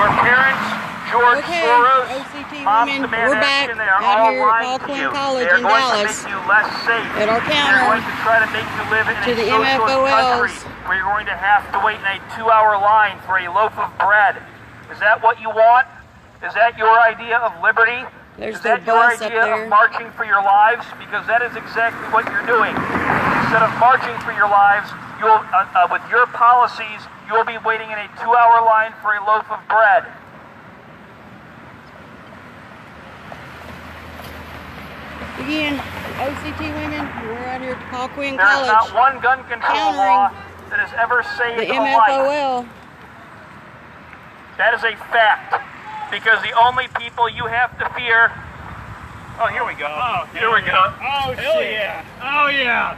Your parents, George Soros, OCT Moms women, Demand we're back Action, they are out all here at lying Paul to Quinn you. College They're in going Dallas to make you less safe. at our They're counter going to try to make you live in to a the socialist country MFOLs. where you're going to have to wait in a 2-hour line for a loaf of bread. Is that what you want? Is that your idea of liberty? There's Is that their your bus up idea there. of marching for your lives? Because that is exactly what you're doing. Instead of marching for your lives, you'll, with your policies, you'll be waiting in a 2-hour line for a loaf of bread. Again, OCT women, we're out here at Paul Quinn There is College. not one gun control law that has ever saved The a life. MFOL. That is a fact. Because the only people you have to fear... Oh, here we go. Oh, here we go. Oh, hell shit. yeah. Oh, yeah.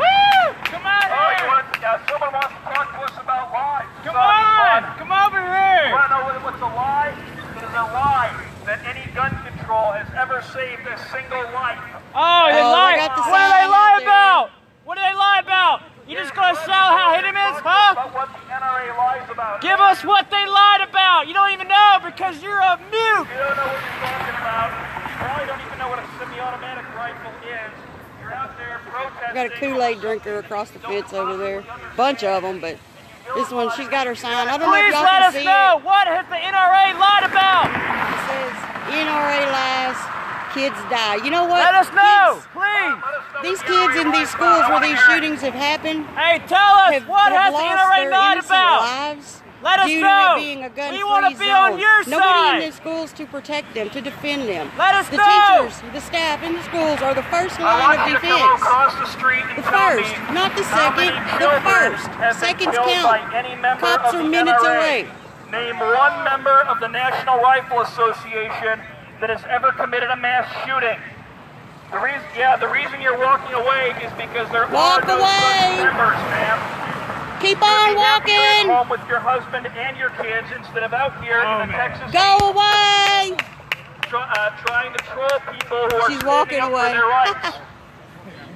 Woo! Come on Oh, here. someone wants to talk to us about lies. Come on. Come over here. You want to know what's a lie? It is a lie that any gun control has ever saved a single life. Oh, they lie. got the What do sign they lie out there. about? What do they lie about? You just gonna sell how hit him is, huh? About what the NRA lies about. Give us what they lied about. You don't even know because you're a mute. You don't know what you're talking about. You probably don't even know what a semi-automatic rifle is. You're out there protesting. Got a Kool-Aid drinker across the fence over there. Bunch of them, but this one, she's got her sign. I don't know if Please y'all let can us see know it. what has the NRA lied about. It says NRA lies, kids die. You know what? Let us know, Kids, please. these kids in these schools where these shootings have happened Hey, tell us what have has the lost NRA their lied innocent about. lives Let us due know. to it being a gun-free We want to be zone. on your Nobody side. in the schools to protect them, to defend them. Let us the know. teachers, the staff in the schools are the first I line want of you to come defense. across the street and The tell first, me not the how many second, the children first. have been Seconds killed by count. any member Cops of are the minutes NRA. away. Name one member of the National Rifle Association that has ever committed a mass shooting. The reason you're walking away is because there Walk are no away. such members, ma'am. Keep You'd on be happier at walking. home with your husband and your kids instead of out here in the Texas Go away. trying to troll people who are She's standing walking up away. for their rights.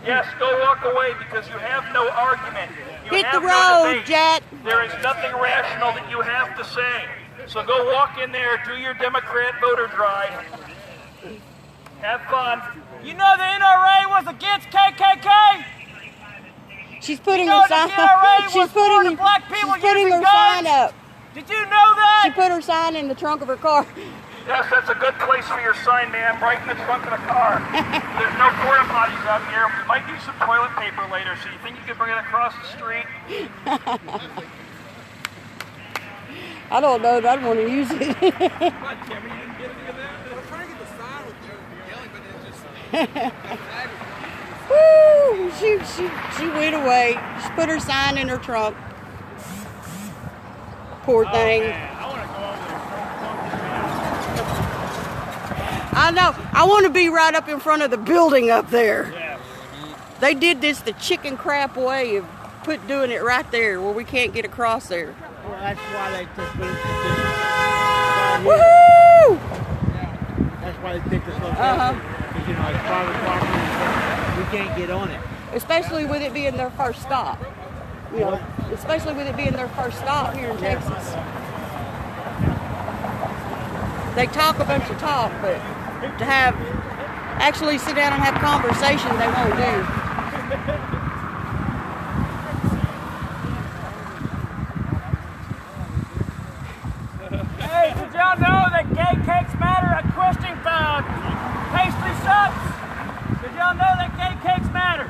Yes, go walk away because you have no argument. You Hit have the no road, debate. Jet. There is nothing rational that you have to say. So go walk in there, do your Democrat voter drive. Have fun. You know the NRA was against KKK? She's putting You know her the sign. NRA She's was for the putting. black people She's putting using her sign guns? up. Did you know that? She put her sign in the trunk of her car. Yes, that's a good place for your sign, ma'am, right in the trunk of the car. There's no porta potties out here. We might need some toilet paper later, so you think you could bring it across the street? I don't know. I don't want to use it. I'm trying to get the sign with you yelling, but it's just. Woo! She went away. She put her sign in her trunk. Poor thing. Man, I want to go over there. I know. I want to be right up in front of the building up there. Yeah. They did this the chicken crap way of doing it right there where we can't get across there. Well, that's why they took this. Woohoo! That's why they picked this location. Uh-huh. Because, you know, it's private property, we can't get on it. Especially with it being their first stop. You know, especially with it being their first stop here in Texas. They talk a bunch of talk, but to have actually sit down and have conversation, they won't do. Hey, did y'all know that gay cakes matter at Questing Pastry Shops? Did y'all know that gay cakes matter?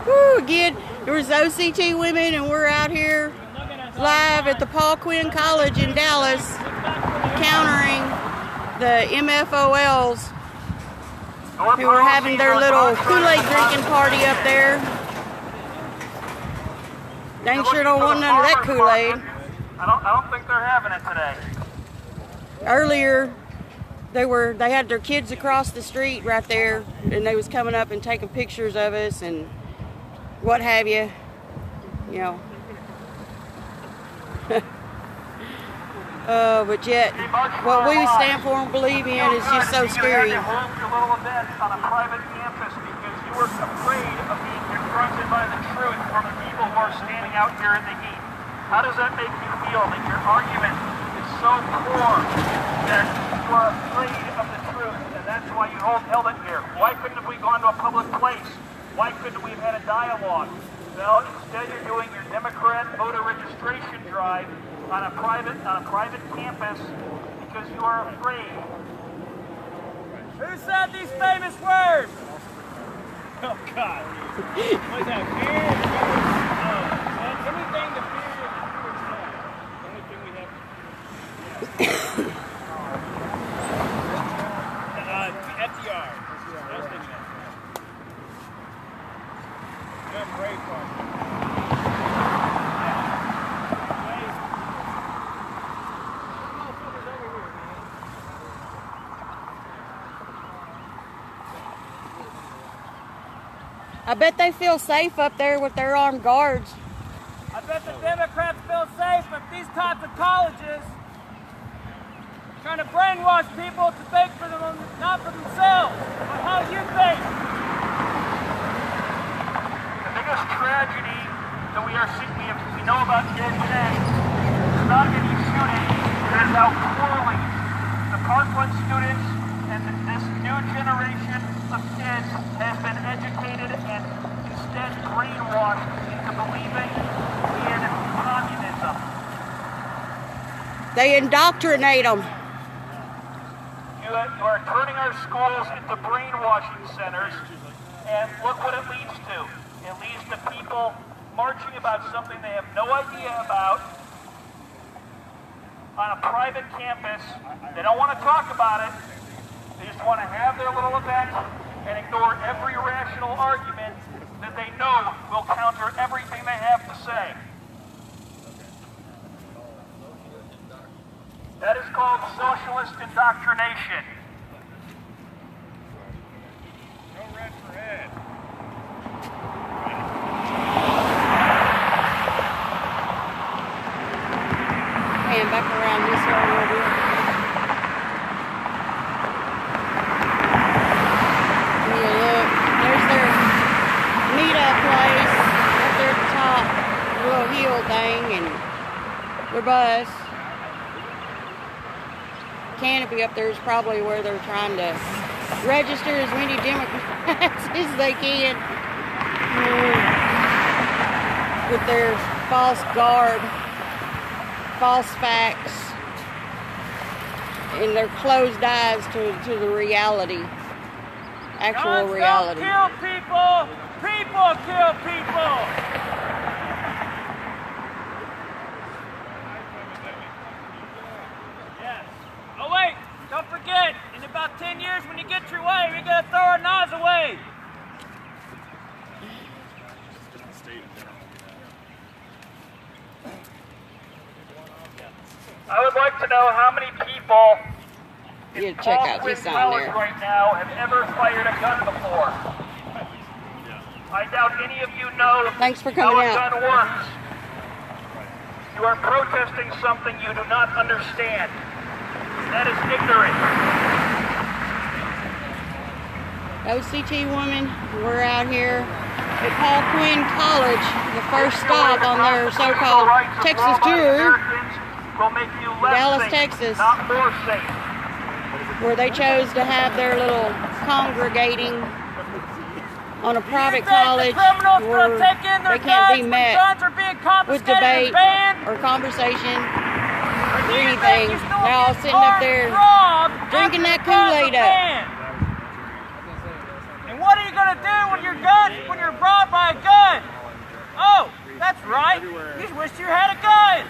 Woo, again, there was OCT women, and we're out here live at the Paul Quinn College in Dallas, countering the MFOLs who were having their little Kool-Aid drinking party up there. Dang sure don't want none of that Kool-Aid. I don't think they're having it today. Earlier, they had their kids across the street right there, and they was coming up and taking pictures of us and what have you, you know. But yet, what we stand for and believe in is just so scary. You had to hold your little event on a private campus because you were afraid of being confronted by the truth from the people who are standing out here in the heat. How does that make you feel that your argument is so poor that you are afraid of the truth, and that's why you held it here? Why couldn't we have gone to a public place? Why couldn't we have had a dialogue? Well, instead you're doing your Democrat voter registration drive on a private campus because you are afraid. Who said these famous words? Oh, God. What's that, fear? Anything to fear is the only thing we have. FDR. I was thinking that. Good, great part. I bet they feel safe up there with their armed guards. I bet the Democrats feel safe at these types of colleges trying to brainwash people to think for them, not for themselves. But how do you think? The biggest tragedy that we know about here today is not any shooting, it is how poorly the Parkland students and this new generation of kids has been educated and instead brainwashed into believing in communism. They indoctrinate them. You are turning our schools into brainwashing centers, and look what it leads to. It leads to people marching about something they have no idea about on a private campus. They don't want to talk about it. They just want to have their little event and ignore every rational argument that they know will counter everything they have to say. That is called socialist indoctrination. No red for Ed. And back around this way a little bit. And you look, there's their meetup place up there at the top, the little hill thing, and their bus. Canopy up there is probably where they're trying to register as many Democrats as they can with their false guard, false facts, and their closed eyes to the reality, actual Guns reality. don't kill people. People kill people. Yes. Oh wait, don't forget, in about 10 years when you get your way, we gotta throw our knives away. I would like to know how many people You in check Paul out Quinn this on College there. right now have ever fired a gun before. I doubt any of you know Thanks for how coming a out. gun works. You are protesting something you do not understand. That is ignorant. OCT women, we're out here at Paul Quinn College, the first stop on their so-called Texas tour, Will make you less Dallas, safe, Texas, not more safe. where they chose to have their little congregating on a private college where they can't be met with debate or conversation or anything. They're all sitting up there drinking that Kool-Aid up. And what are you gonna do when you're brought by a gun? Oh, that's right. You just wish you had a gun.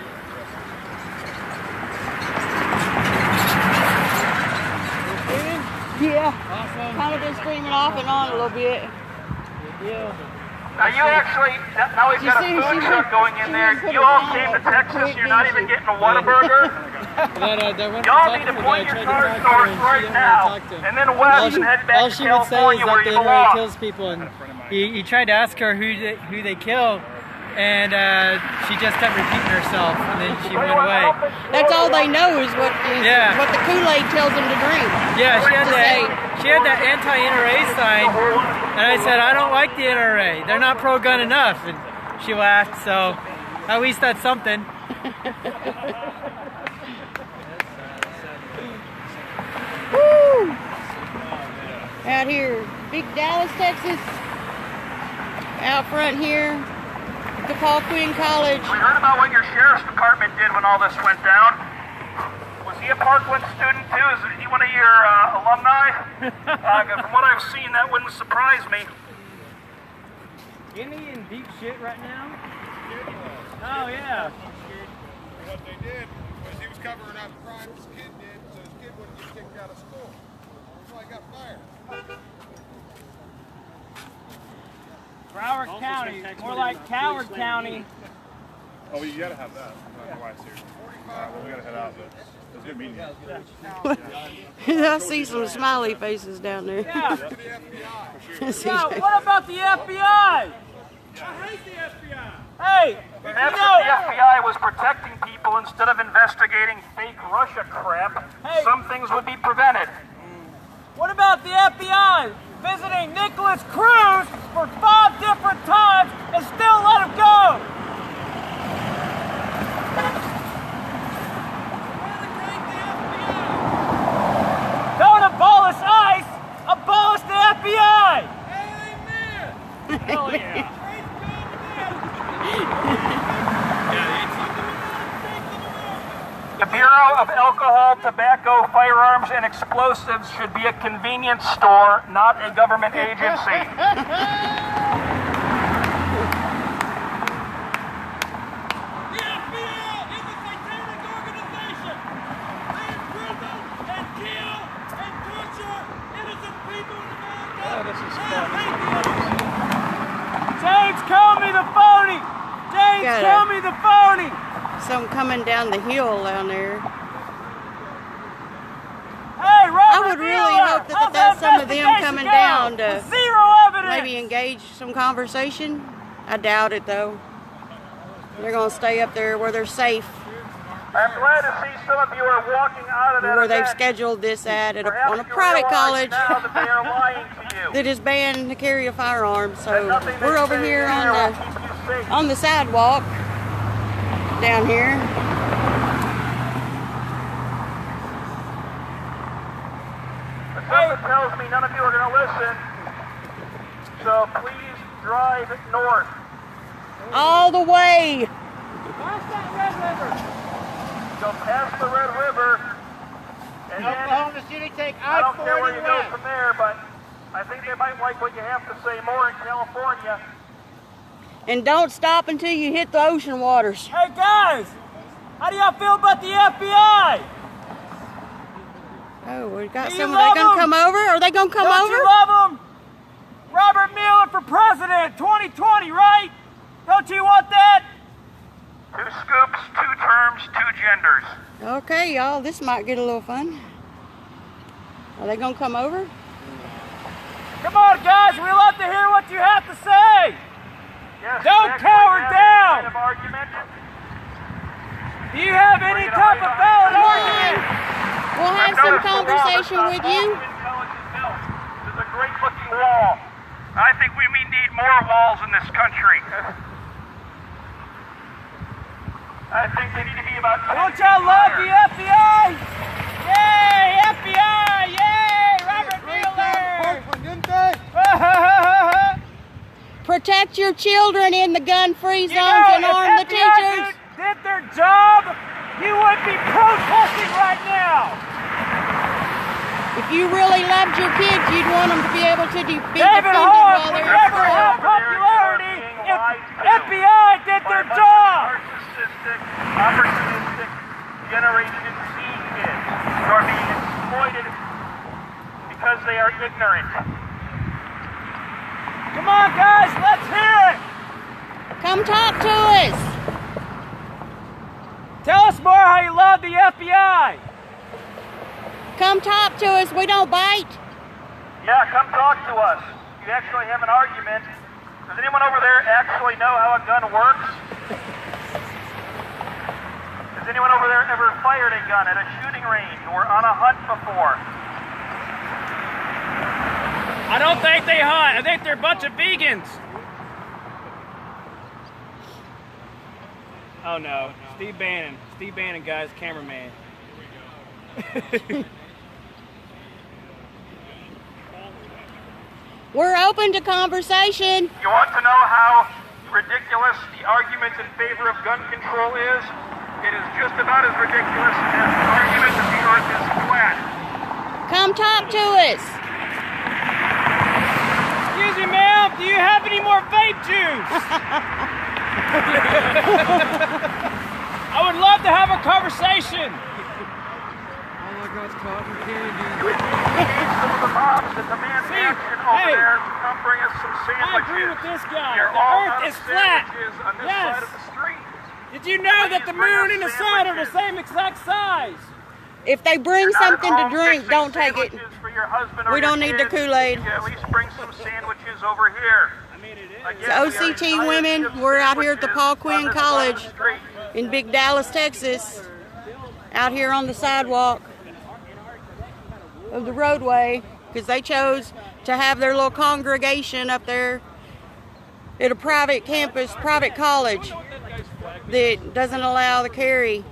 Yeah, kind of been screaming off and on a little bit. Now you actually, now we've got a food truck going in there. You all came to Texas, you're not even getting a Whataburger. Y'all need to point your cars north right now, and then west and head back to California where you belong. Kills people, and he tried to ask her who they kill, and she just kept repeating herself, and then she went away. That's all they know is what the Kool-Aid tells them to drink. Yeah, she had that anti-NRA sign, and I said, I don't like the NRA. They're not pro-gun enough. And she laughed, so At least that's something. Woo! Out here, big Dallas, Texas. Out front here, the Paul Quinn College. We heard about what your sheriff's department did when all this went down. Was he a Parkland student too? Is he one of your alumni? From what I've seen, that wouldn't surprise me. Isn't he in deep shit right now? Oh, yeah. What they did was he was covering up crimes his kid did, so his kid wouldn't get kicked out of school. That's why he got fired. Broward County, more like Coward County. Oh, well, you gotta have that. My wife's here. Well, we gotta head out, but it's good meeting you. I see some smiley faces down there. Yeah. CJ. Yeah, what about the FBI? I hate the FBI. Hey, Perhaps if the FBI was protecting people instead of investigating fake Russia crap, Hey. some things would be prevented. what about the FBI visiting Nicholas Cruz for 5 different times and still let him go? Don't abolish ICE, abolish the FBI. Hell yeah. The Bureau of Alcohol, Tobacco, Firearms, and Explosives should be a convenience store, not a government agency. James, call me the phony! James, Got it. call me the phony! Some coming down the hill down there. Hey, Robert I would really Mueller, hope that how's that's some of them investigation coming go? down to With zero evidence. maybe engage some conversation. I doubt it though. They're gonna stay up there where they're safe, I'm glad to see some of you are walking out of that where they've event. scheduled this at on Perhaps a you private realize college now that they are lying to you. that is banned to carry a firearm. So That nothing we're they over say here there will on keep you safe. the sidewalk down here. But something tells me none of you are going to listen. So please drive north. All the way. Where's that Red River? Go past the Red River, and then Oklahoma City, take I don't care where you I-40 go west. from there, but I think they might like what you have to say more in California. And don't stop until you hit the ocean waters. Hey guys, how do y'all feel about the FBI? Oh, we got Do you some. Are they love gonna 'em? come over? Are they gonna come Don't over? you love him? Robert Mueller for president, 2020, right? Don't you want that? 2 scoops, 2 terms, 2 genders. Okay, y'all. This might get a little fun. Are they gonna come over? Come on, guys, we love to hear what you have to say. Yes, Don't exactly. cower Have down. any kind of argument. Do you have any type of valid argument? We'll have some conversation with you. It's a great looking wall. I think we need more walls in this country. I think they need to be about. Don't y'all love the FBI? Yay, FBI! Yay, Robert Mueller! Parkland, didn't they? Protect your children in the gun-free zones You know, and arm the if FBI teachers. did their job, you would be protesting right now. If you really loved your kids, you'd want them to be able to be David defended Hog while would they're never in have school. popularity if FBI did their job. Narcissistic, opportunistic Generation Z kids who are being exploited because they are ignorant. Come on, guys, let's hear it. Come talk to us. Tell us more how you love the FBI. Come talk to us. We don't bite. Yeah, come talk to us. You actually have an argument. Does anyone over there actually know how a gun works? Has anyone over there ever fired a gun at a shooting range or on a hunt before? I don't think they hunt. I think they're a bunch of vegans. Oh no, Steve Bannon. Steve Bannon, guys, cameraman. We're open to conversation. You want to know how ridiculous the argument in favor of gun control is? It is just about as ridiculous as the argument that the earth is flat. Come talk to us. Excuse me, ma'am, do you have any more vape juice? I would love to have a conversation. Oh my God, cotton candy. We need some of the mobs to demand action over there to come bring us some sandwiches. I agree with this guy. You're The all earth out of is flat. sandwiches on this Yes. side of the street. Did you know that the moon and the sun are the same exact size? If they bring You're not something at to home drink, fixing don't take it. sandwiches for your husband or We don't your need the kids. Kool-Aid. You at least bring some sandwiches over here. I mean, it is. Again, It's we are OCT united women. against We're out here at the sandwiches Paul on Quinn this side of College the street. in Big Dallas, Texas. Out here on the sidewalk of the roadway because they chose to have their little congregation up there at a private campus, private college that doesn't allow the carry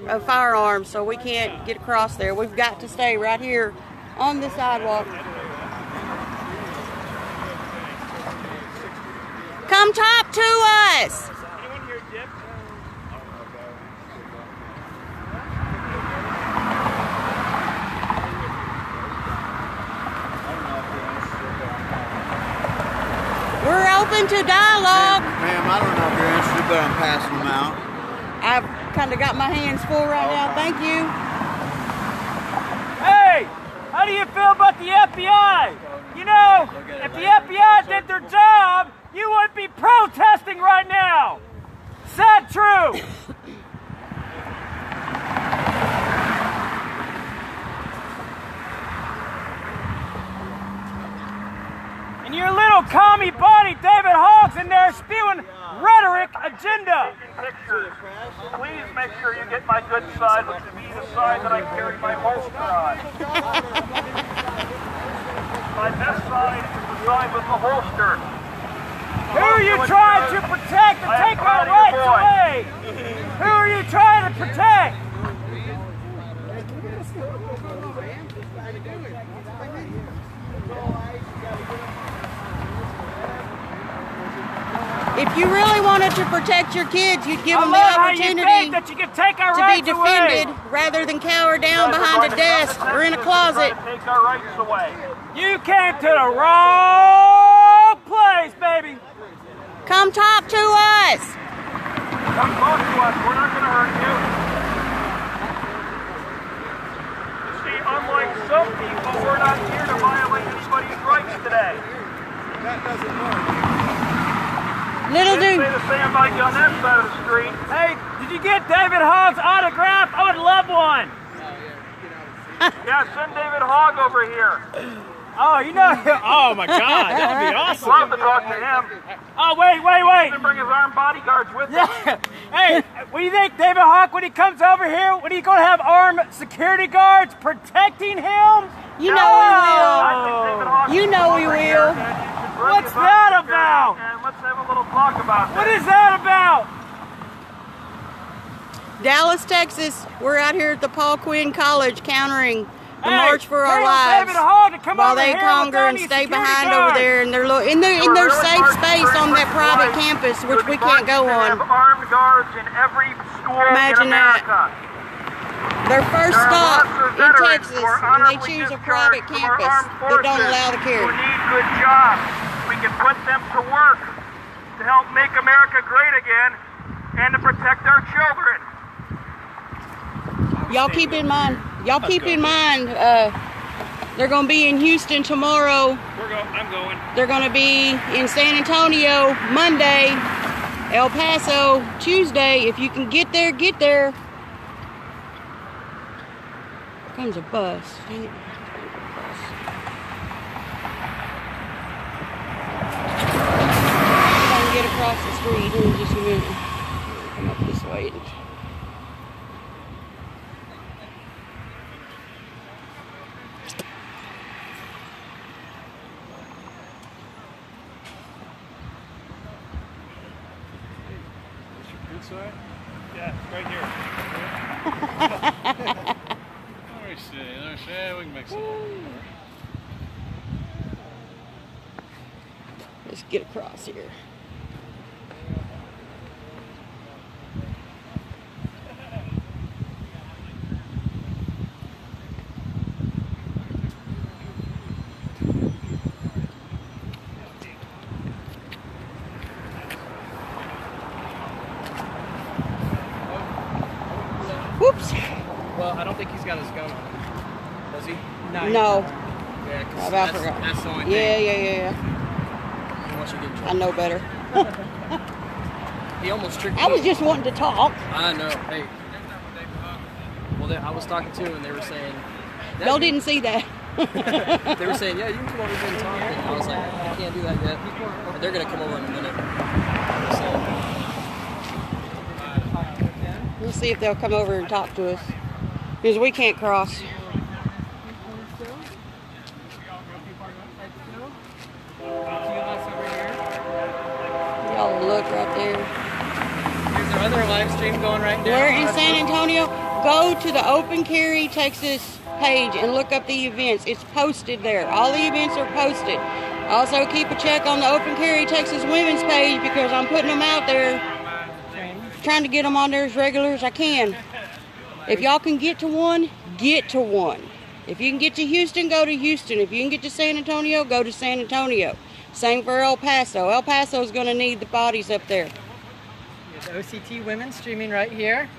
of firearms, so we can't get across there. We've got to stay right here on the sidewalk. Come talk to us. Anyone here, Dip? We're open to dialogue. Ma'am, I don't know if you're interested, but I'm passing them out. I've kind of got my hands full right now. Thank you. Hey, how do you feel about the FBI? You know, if the FBI did their job, you wouldn't be protesting right now. Sad true. And your little commie buddy, David Hogg's in there spewing rhetoric agenda. Pictures. Please make sure you get my good side, which would be the side that I carry my holster on. My best side is the side with the holster. Who are you trying to protect and take our rights away? Who are you trying to protect? If you really wanted to protect your kids, you'd give I them the love how you opportunity think that you can take our to be rights defended away. rather than cower down behind a desk or in a closet. Take our rights away. You came to the wrong place, baby. Come talk to us. Come talk to us. We're not going to hurt you. You see, unlike some people, we're not here to violate anybody's rights today. That doesn't work. Little Didn't do. say the same about you on that side of the street. Hey, did you get David Hogg's autograph? I would love one. Yeah, send David Hogg over here. Oh, you know, oh my God, that would be awesome. Love to talk to him. Oh, wait. He can bring his armed bodyguards with him. Yeah. Hey, what do you think, David Hogg, when he comes over here, what are you going to have armed security guards protecting him? You know we will. I think David Hogg You should know come we over will. here and you should bring What's his that armed about? security, and let's have a little talk about What this. is that about? Dallas, Texas. We're out here at the Paul Quinn College countering the Hey, March for Our tell Lives David Hogg to come while over they here conquer without and any stay security behind guards. over there in their safe space on that private campus, which we can't go Have on. armed guards in every school Imagine in that. America. Their first There are stop lots of in veterans Texas who are when they honorably choose a private discharged from our campus armed that don't forces allow the carry. Who need good jobs. We can put them to work to help make America great again and to protect our children. Y'all keep in mind. They're going to be in Houston tomorrow. I'm going. They're going to be in San Antonio Monday, El Paso Tuesday. If you can get there, get there. Here comes a bus. Dang it. I'm going to get across the street here in just a minute. Come up this way. Inside? right here. Let me see. Yeah, we can make some. Let's get across here. Whoops. Well, I don't think he's got his gun on him. Does he? No. Yeah, because I about forgot. that's the only Yeah, thing. yeah. Unless you get in I trouble. know better. He almost tricked me. I was just wanting to talk. I know. Hey. Well, I was talking to him, and they were saying. Y'all didn't see that. They were saying, yeah, you can come over here and talk. And I was like, I can't do that yet. But they're going to come over in a minute. We'll see if they'll come over and talk to us. Because we can't cross. Y'all look right there. There's our other live stream going right now. We're in San Antonio. Go to the Open Carry Texas page and look up the events. It's posted there. All the events are posted. Also keep a check on the Open Carry Texas Women's page because I'm putting them out there. Trying to get them on there as regular as I can. If y'all can get to one, get to one. If you can get to Houston, go to Houston. If you can get to San Antonio, go to San Antonio. Same for El Paso. El Paso is going to need the bodies up there. The OCT women streaming right here.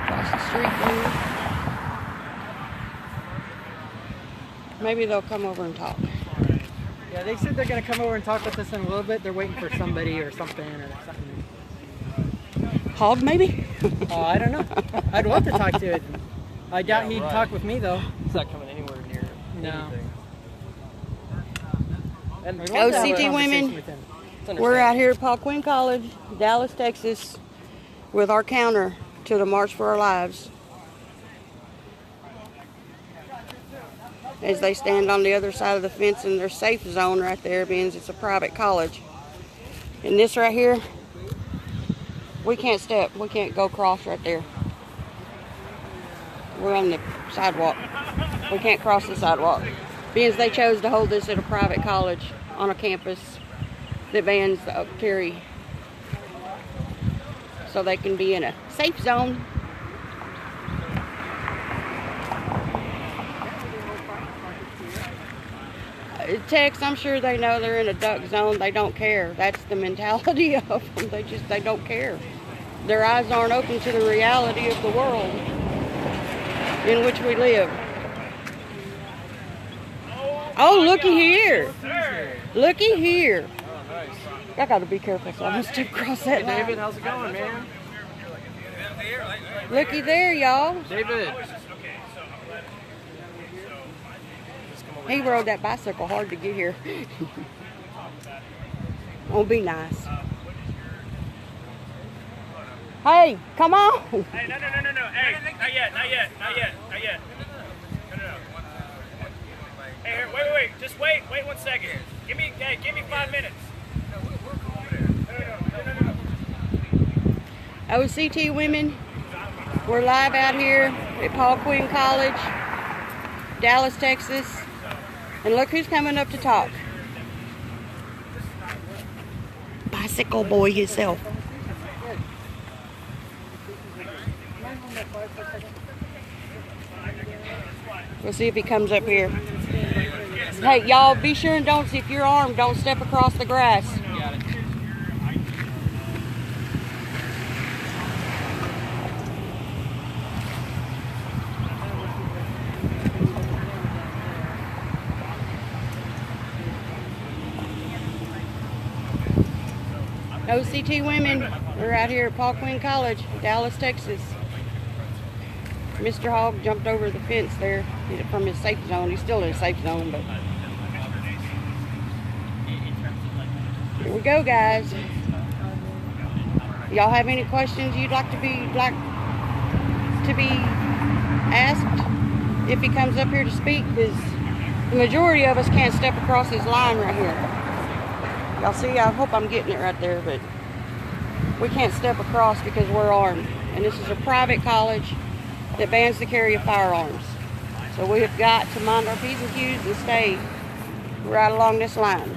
Across the street here. Maybe they'll come over and talk. Yeah, they said they're going to come over and talk with us in a little bit. They're waiting for somebody or something or something. Hog, maybe? Oh, I don't know. I'd love to talk to it. I doubt he'd right. talk with me though. He's not coming anywhere near No. anything. And I'd love to have a OCT conversation women. with him. We're out here at Paul Quinn College, Dallas, Texas, with our counter to the March for Our Lives. As they stand on the other side of the fence in their safe zone right there, being it's a private college. And this right here, we can't step. We can't go across right there. We're on the sidewalk. We can't cross the sidewalk. Being as they chose to hold this at a private college on a campus that bans the carry, so they can be in a safe zone. Tex, I'm sure they know they're in a duck zone. They don't care. That's the mentality of them. They don't care. Their eyes aren't open to the reality of the world in which we live. Oh, looky here. Looky here. I gotta be careful so I don't step across that line. David, how's it going, man? Looky there, y'all. David. He rode that bicycle hard to get here. Won't be nice. Hey, come on. Hey, no. Hey, not yet. No. Hey, here, wait. Just wait 1 second. Give me 5 minutes. No. OCT women, we're live out here at Paul Quinn College, Dallas, Texas. And look who's coming up to talk. Bicycle boy himself. We'll see if he comes up here. Hey, y'all, be sure and don't, if you're armed, don't step across the grass. OCT women, we're out here at Paul Quinn College, Dallas, Texas. Mr. Hogg jumped over the fence there from his safe zone. He's still in a safe zone, but here we go, guys. Y'all have any questions you'd like to be asked if he comes up here to speak? Because the majority of us can't step across his line right here. Y'all see, I hope I'm getting it right there, but we can't step across because we're armed. And this is a private college that bans the carry of firearms. So we have got to mind our P's and Q's and stay right along this line.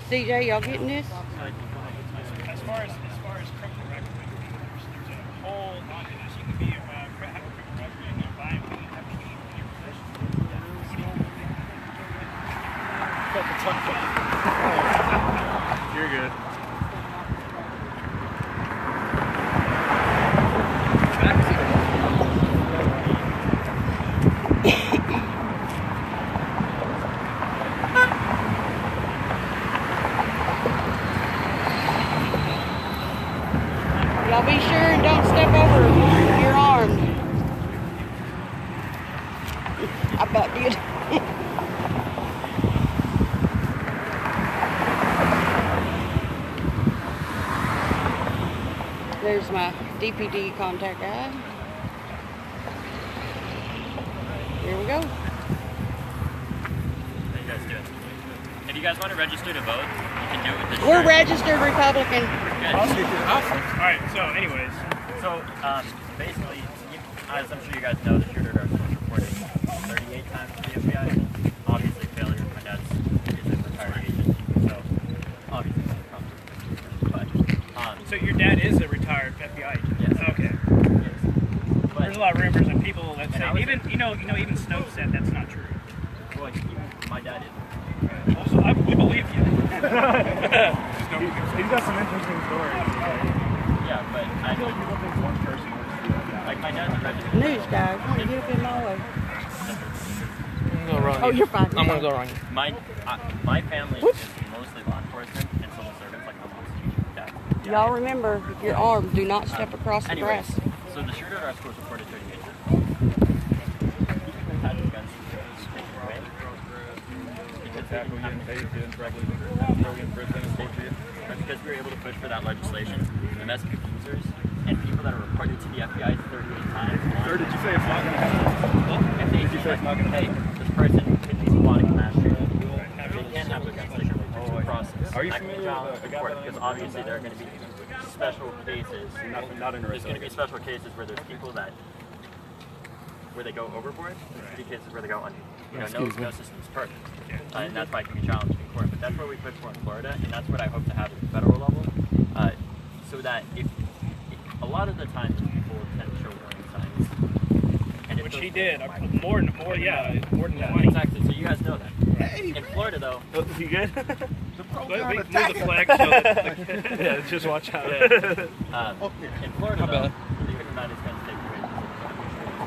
CJ, y'all getting this? As far as criminal record, there's a whole lot of this. You can be have a criminal record and you're buying weed, have weed in your possession. You're good. Y'all be sure and don't step over if you're armed. I about did. There's my DPD contact guy. Here we go. How you guys doing? If you guys want to register to vote, you can do it with this We're shirt. registered Republican. Good. Alright, so anyways. So, basically, as I'm sure you guys know, the shooter was reported 38 times to the FBI. Obviously, failure. My dad's is a retired agent, so obviously it's a problem. But, So your dad is a retired FBI agent? Yes. Okay. yes. But, There's a lot of rumors and people that say I was- even even Snow said that's not true. well, my dad is. Also, we believe you. He's got some interesting stories. Yeah, but I feel like people think one person works for the FBI. like my dad's a registered. News guy, come on, get up in my way. Go wrong. Oh, you're fine. I'm gonna go wrong. My family is mostly law enforcement and civil servants, like almost dad. Y'all remember, if you're armed, do not step across the Anyways, grass. so the shooter at our school was reported 38 times. He had his guns taken away. Tackle you and tase you and probably throw you in prison and torture you. But because we were able to push for that legislation, domestic abusers and people that are reported to the FBI 38 times. Sir, did you say it's not going to happen? If they Did you say it's not going to hey, happen? this person could be plotting a mass shooting, they can't have their guns taken away through due process. Are you That can be familiar challenged with in court because obviously there are going to be special cases. Not There's interested. going to be special cases where there's people where they go overboard, there's going to be cases where they go under. No system is perfect. And that's why it can be challenged in court. But that's what we push for in Florida, and that's what I hope to have at the federal level. So that if a lot of the times people tend to show warning signs. And if Which those he things did. are More than 20. exactly. So you guys know that. In Florida, though, You good? Move the flag so that Yeah, just watch out. in Florida, though, believe it or not, it's going to take away the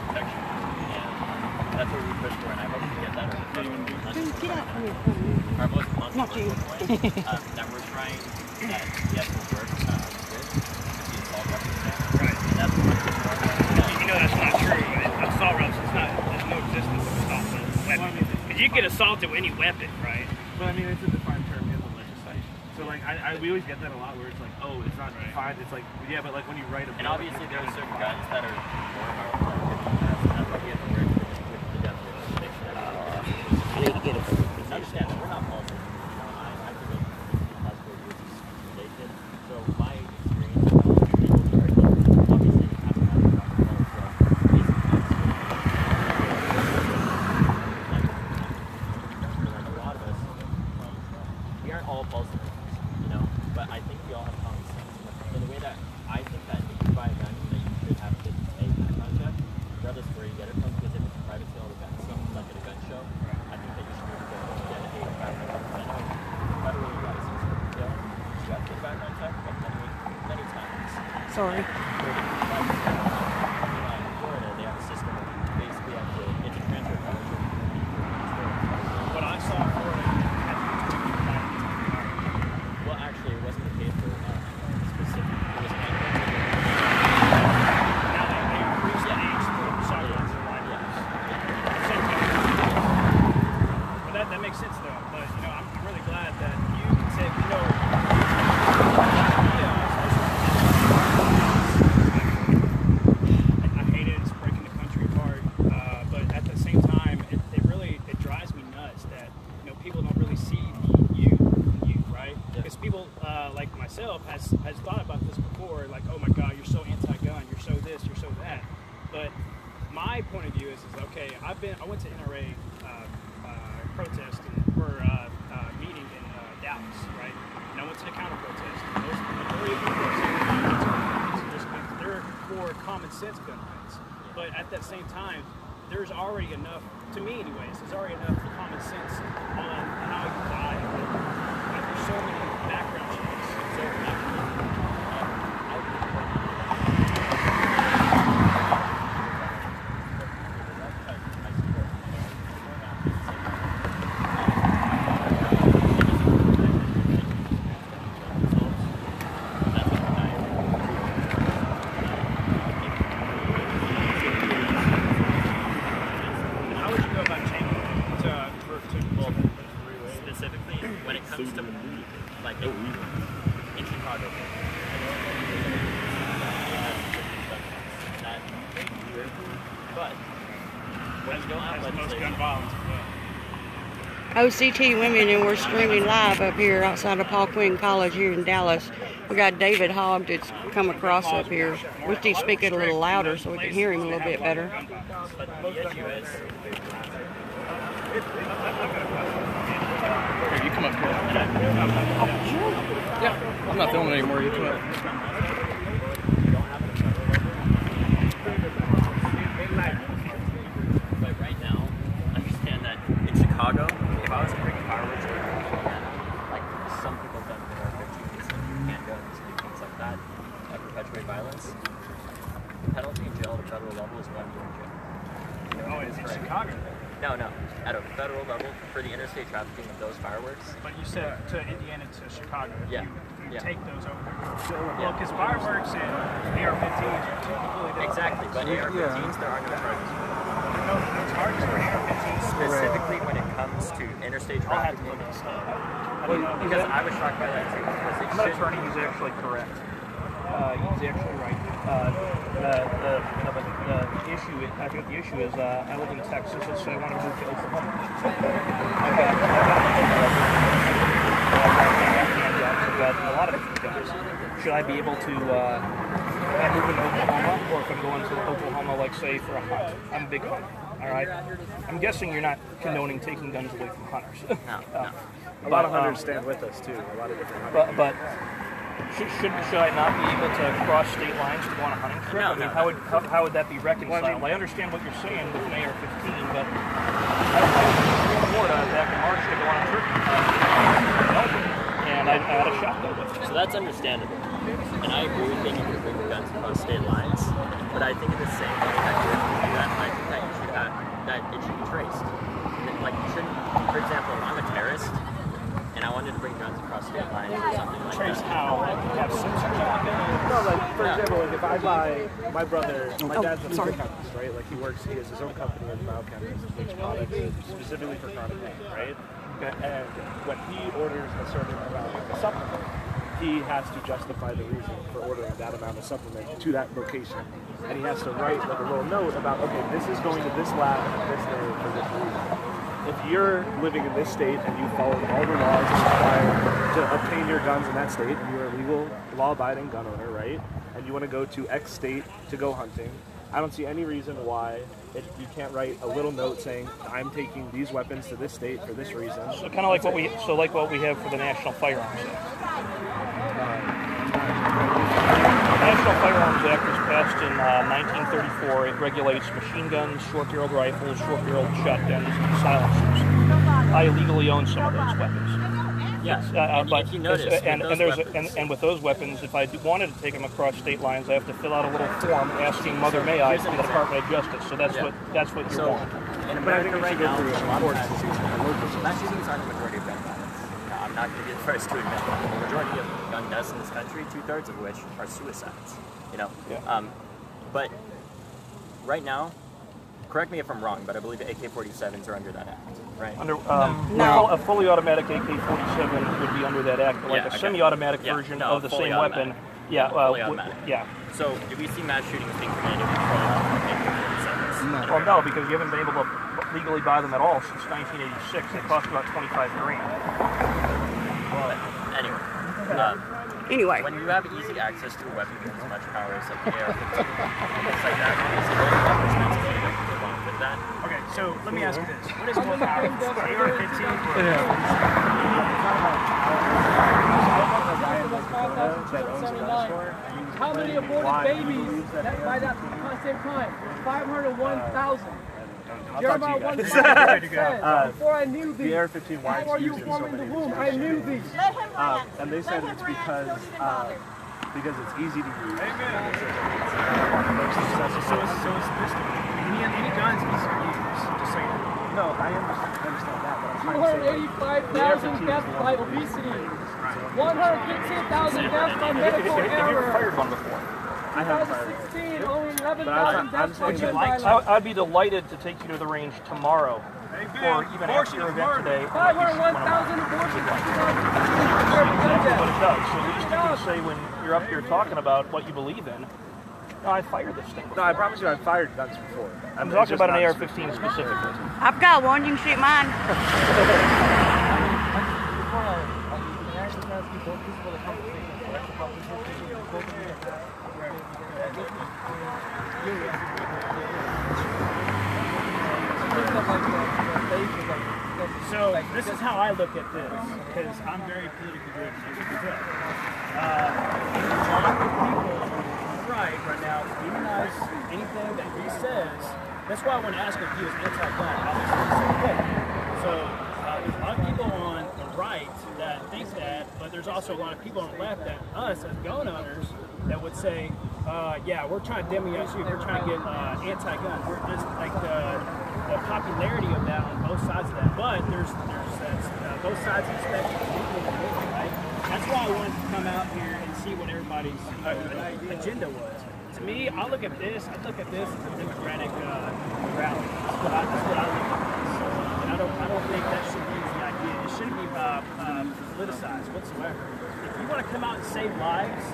protection. And that's what we push for, and I hope to get that. Get out from here. Our most Not you. that we're trying that yes will work with the assault weapons ban. Right. And that's what we're trying. You know that's not true. Assault rifles, there's no existence of assault weapon. Because you get assaulted with any weapon, right? But I mean, it's a defined term in the legislation. So like, we always get that a lot where it's like, oh, it's not defined. It's like, yeah, but like when you write a And bill, obviously there are certain guns that are more powerful than 50 and that's why we have to work with the definition to make sure that I need to get it. understand that we're not policy. I think that possible use is related. So my experience with people who are obviously have to have a proper like a lot of us, we aren't all policy makers, you know, but I think we all have common sense. So the way that I think that if you buy a gun, that you should have to pay a background check, regardless of where you get it from, because if it's a private sale of a gun, something like at a gun show, I think that you should be able to get a background check. Federally licensed for retail, you have to get a background check, but many times. Sorry. In Florida, they have a system where you basically have to, it's a transfer fellowship. What I saw in Florida had to do with Well, actually, it wasn't the case for specific. It was kind of now they increased the age for assault rifles. But that makes sense though. But I'm really glad that you said, thought about this before, like, oh my God, you're so anti-gun, you're so this, you're so that. But my point of view is okay, I went to NRA protest or meeting in Dallas, right? And I went to the counter protest. And those majority of people are saying they're for common sense gun rights. But at that same time, there's already enough, to me anyways, there's already enough common sense on how you die. Like, there's so many background checks. Specifically, when it comes to like in Chicago, but when you don't have legislation, gun violence. OCT Women, and we're streaming live up here outside of Paul Quinn College here in Dallas. We got David Hog that's come across up here. We need to speak it a little louder so we can hear him a little bit better. But the issue is, Here, you come up here. Yeah, I'm not filming anymore. You come up. but right now, understand that in Chicago, if I was to bring fireworks, like some people have done with AR-15s and handguns and things like that perpetuate violence, the penalty in jail at a federal level is 1 year in jail. Oh, it's in Chicago? No. At a federal level, for the interstate trafficking of those fireworks. But you said to Indiana to Chicago. Yeah. You take those over. Well, because fireworks and AR-15s are two completely different. Exactly, but AR-15s, there are no charges. No charges for AR-15s. Specifically when it comes to interstate trafficking. Because I was shocked by that too. I'm an attorney. He's actually correct. He's actually right. The issue, I think the issue is, I live in Texas, and so I want to move to Oklahoma. I've got a lot of different guns. Should I be able to move into Oklahoma, or if I'm going to Oklahoma, like say for a hunt? I'm a big hunter. All right. I'm guessing you're not condoning taking guns away from hunters. No. A lot of hunters stand with us too. A lot of different hunters. But should I not be able to cross state lines to go on a hunting trip? No, I mean, no. how would that be reconciled? Well, I understand what you're saying with an AR-15, but I was in Florida back in March to go on a trip, and I had a shotgun with it. So that's understandable. And I agree with being able to bring the guns across state lines, but I think in the same way that you're able to do that, I think that you should have, that it should be traced. And like you shouldn't, for example, if I'm a terrorist, and I wanted to bring guns across state lines or something like Trace that. how? Have censorship. No, like for example, like if I buy my brother, my dad's a food chemist, right? Like he has his own company as a biochemist, makes products specifically for chronic pain, right? Okay. And when he orders a certain amount of a supplement, he has to justify the reason for ordering that amount of supplement to that location, and he has to write like a little note about, okay, this is going to this lab on this day for this reason. If you're living in this state and you followed all the laws required to obtain your guns in that state, and you're a legal, law-abiding gun owner, right? And you want to go to X state to go hunting, I don't see any reason why you can't write a little note saying, I'm taking these weapons to this state for this reason. So kind of like what we have for the National Firearms Act. The National Firearms Act was passed in 1934. It regulates machine guns, short-barreled rifles, short-barreled shotguns, and silencers. I legally own some of those weapons. Yeah, but if you notice, with those weapons, if I wanted to take them across state lines, I have to fill out a little form asking Mother May I from the Department of Justice. So that's what you want. In America right now, mass shootings aren't the majority of gun violence. No, I'm not going to be the first to admit that. The majority of gun deaths in this country, 2/3 of which are suicides. You know, but right now, correct me if I'm wrong, but I believe AK-47s are under that act, right? Under a fully automatic AK-47 would be under that act, but like a semi-automatic version of the same weapon. Yeah, fully automatic. Yeah. So, do we see mass shootings being committed with fully automatic AK-47s? Well, no, because you haven't been able to legally buy them at all since 1986. They cost about $25,000. Well, anyway, Anyway. When you have easy access to a weapon with as much power as like the AR-15, it's like that. It's a very opportunity to go along with that. Okay, so let me ask you this: what is more powerful, AR-15 or How many aborted babies that by that same time? 501,000. Jeremiah 1 says, before I knew thee, the AR-15, why before it's you used in formed so in the many womb, I knew thee. and they said it's because it's easy to use. So it's any guns easy to use, just so you know. No, I understand that, but I'm trying to say 285,000 deaths by obesity. 115,000 deaths by medical Have you ever error. fired one before? I haven't fired it. 2016, only 11,000 deaths by Would you gun like to? violence. I'd be delighted to take you to the range tomorrow, or even after your event today. 501,000 abortions. But it does. So at least you can say when you're up here talking about what you believe in, no, I fired this thing. No, I promise you I've fired guns before. I'm talking about an AR-15 specifically. I've got one. You can shoot mine. So this is how I look at this, because I'm very politically driven, as you can tell. There's a lot of people on the right now demonize anything that he says. That's why I want to ask if he was anti-gun. Obviously, the same thing. So there's a lot of people on the right that think that, but there's also a lot of people on the left that us as gun owners that would say, yeah, we're trying to demonize you. We're trying to get anti-gun. We're just like the popularity of that on both sides of that, but there's both sides of the spectrum, right? That's why I wanted to come out here and see what everybody's agenda was. To me, I look at this as a democratic rally. That's what I look at this. And I don't think that should be the idea. It shouldn't be politicized whatsoever. If you want to come out and save lives,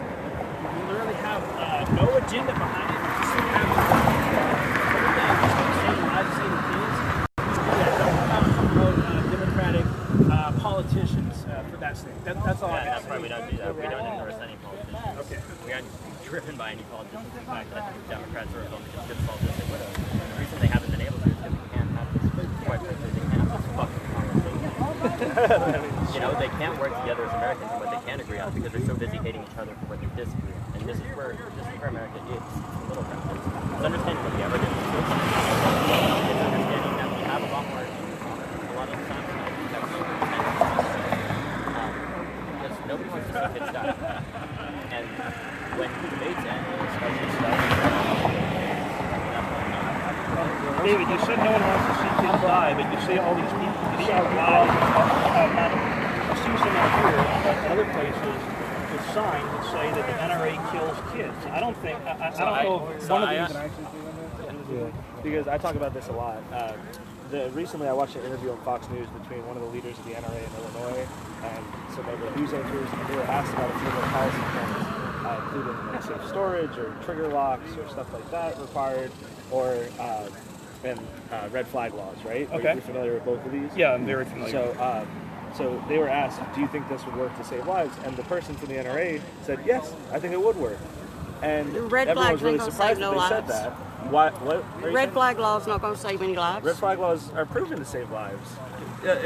you literally have no agenda behind it. You just have saving lives, saving kids. Just do that. Don't come out and promote democratic politicians for that thing. That's all I have. That's why we don't do that. We don't endorse any politicians. Okay. We aren't driven by any politicians. In fact, I think Democrats are Republicans, good politicians, whatever. The reason they haven't been able to is because we can't have this, quite frankly, they can't have this fucking conversation. You know, they can't work together as Americans on what they can agree on because they're so busy hating each other for what they disagree on. And this is where America is. It's a little crowded. It's understanding that we have our differences. It's understanding that we have a lot more in common a lot of the time. And I think that we because nobody wants to see kids die. And when debates end, especially stuff, David, you said no one wants to see kids die, but you see all these people, you see I see some out here at other places with signs that say that the NRA kills kids. I don't think, I don't know if one of these... Because I talk about this a lot. Recently I watched an interview on Fox News between one of the leaders of the NRA in Illinois and some of the news anchors, and they were asked about a few of their policy points, including safe storage or trigger locks or stuff like that required, or red flag laws, right? Okay. You're familiar with both of these? Yeah, I'm very familiar. So they were asked, do you think this would work to save lives? And the person from the NRA said, yes, I think it would work. And Red everyone was flags really ain't gonna surprised save that no they said lives. that. What Red flag law is not going to save any lives. Red flag laws are proven to save lives.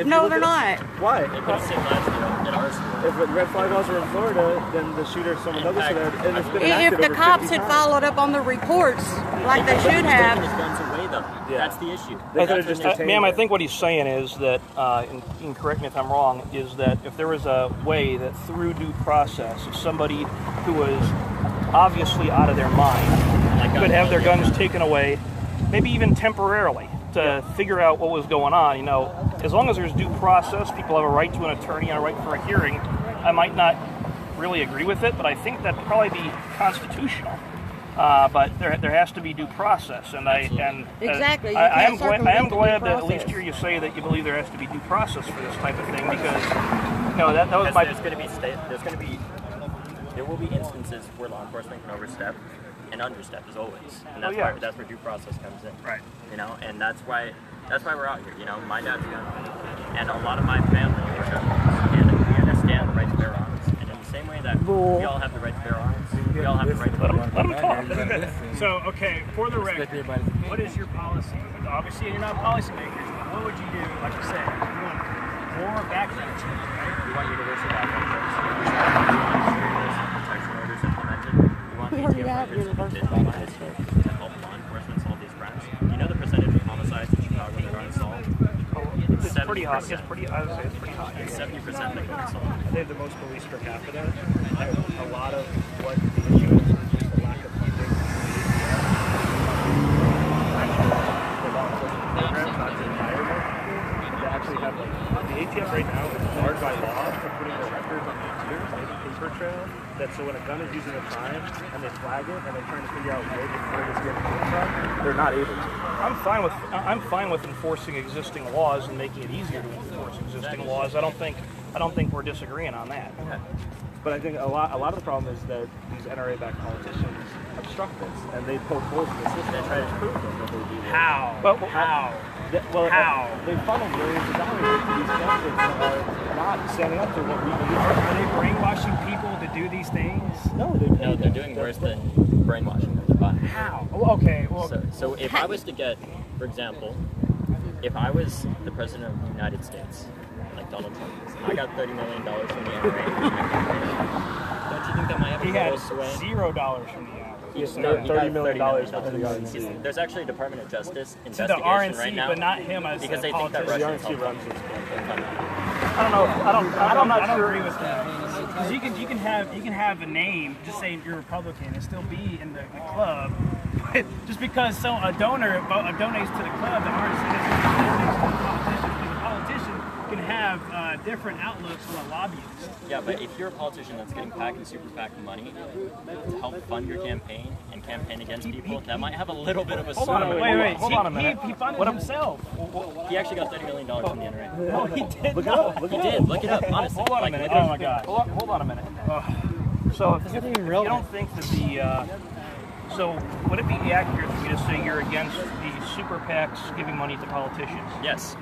No, they're not. Why? They could have saved lives in our school. If red flag laws were in Florida, then the shooter, someone else said, and it's been enacted If the over cops 50 had times. followed up on the reports like they should have. Taking his guns away, though. Yeah. That's the issue. They could have just detained Ma'am, I him. think what he's saying is that, and correct me if I'm wrong, is that if there was a way that through due process, if somebody who was obviously out of their mind could have their guns taken away, maybe even temporarily, to figure out what was going on, you know, as long as there's due process, people have a right to an attorney and a right for a hearing. I might not really agree with it, but I think that'd probably be constitutional. But there has to be due process, and Exactly. You I am can't glad circumvent that due at least process. hear you say that you believe there has to be due process for this type of thing, because you know that was my. There will be instances where law enforcement can overstep and understep, as always, and that's that's where due process comes in. Right. You know, and that's why we're out here. You know, my dad's a gunman, and a lot of my family are gunners, and we understand the right to bear arms. And in the same way that we all have the right to bear arms. We all have the right to vote. Let them talk. So, okay, for the record, what is your policy? Obviously, you're not policymakers, but what would you do, like you said, you want more background checks, right? We want universal background checks. We want protection orders implemented. We want ATF records digitalized to help law enforcement solve these crimes. You know the percentage of homicides in Chicago that aren't solved? It's pretty high. I would say it's pretty high. It's 70% that go unsolved. They have the most police per capita. A lot of what the issue is just the lack of funding. Programs, not to hire them. They actually have the ATF right now is barred by law from putting their records on computers, like a paper trail. That so when a gun is used in a crime and they flag it and they're trying to figure out where this gun came from, they're not able to. I'm fine with enforcing existing laws and making it easier to enforce existing laws. I don't think we're disagreeing on that. Okay. But I think a lot of the problem is that these NRA-backed politicians obstruct this, and they poke holes in the system. They try to prove that they do. How? How? They funnel millions of dollars into these candidates that are not standing up to what we believe. Are they brainwashing people to do these things? No, they're doing worse than brainwashing them to buy. How? Okay, well... So if I was to get, for example, if I was the president of the United States, like Donald Trump is, and I got $30 million from the NRA, don't you think that might have a little sway? $0 from the NRA. $30 million from the RNC. There's actually a Department of Justice To investigation the RNC, right now, but not him as because a they think that politician. Russians The RNC runs helped this campaign. I don't agree with that. Because you can have a name, just say you're Republican, and still be in the club. But just because a donor donates to the club, the RNC donates to the politician. Because a politician can have different outlooks from a lobbyist. Yeah, but if you're a politician that's getting PAC and super PAC money to help fund your campaign and campaign against people, that might have a little bit of a sway. Wait. Hold on a minute. He funded himself. He actually got $30 million from the NRA. No, he did. Look it up. He did. Look it up. Honestly. Hold on a minute. Oh my God. Hold on a minute. So if you don't think that so would it be accurate for you to say you're against the super PACs giving money to politicians? Yes.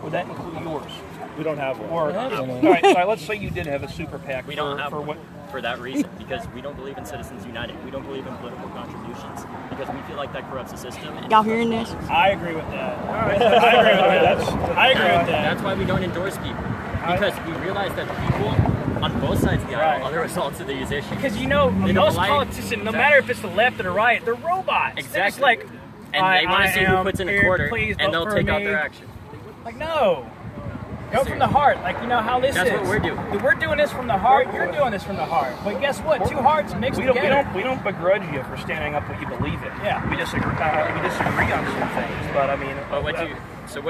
Would that include yours? We don't have one. Or all right, let's say you did have a super PAC. We don't have one for that reason, because we don't believe in Citizens United. We don't believe in political contributions, because we feel like that corrupts the system. Y'all hearing this? I agree with that. I agree with that. That's why we don't endorse people, because we realize that people on both sides of the aisle are the results of these issues. Because most politicians, no matter if it's the left or the right, they're robots. Exactly. They're just like, and they want to see who puts in a quarter, and they'll take out me. their action. Like, no. Go from the heart, like you know how this is. That's what we're doing. We're doing this from the heart. You're doing this from the heart. But guess what? Two hearts mixed together. We don't begrudge you for standing up what you believe in. Yeah. We disagree on some things, but I mean. But what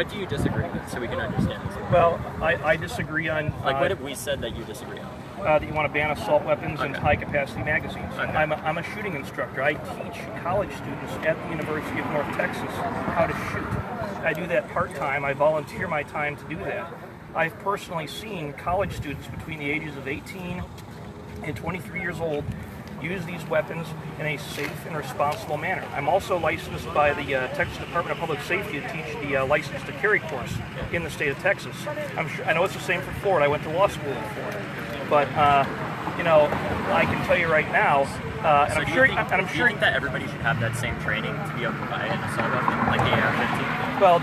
do you disagree with, so we can understand this? Well, I disagree on. What have we said that you disagree on? That you want to ban assault weapons and high-capacity magazines. Okay. I'm a shooting instructor. I teach college students at the University of North Texas how to shoot. I do that part-time. I volunteer my time to do that. I've personally seen college students between the ages of 18 and 23 years old use these weapons in a safe and responsible manner. I'm also licensed by the Texas Department of Public Safety to teach the license to carry course in the state of Texas. I know it's the same for Florida. I went to law school in Florida. But, I can tell you right now, Do you think that everybody should have that same training to be able to buy an assault weapon, like the AR-15? Well,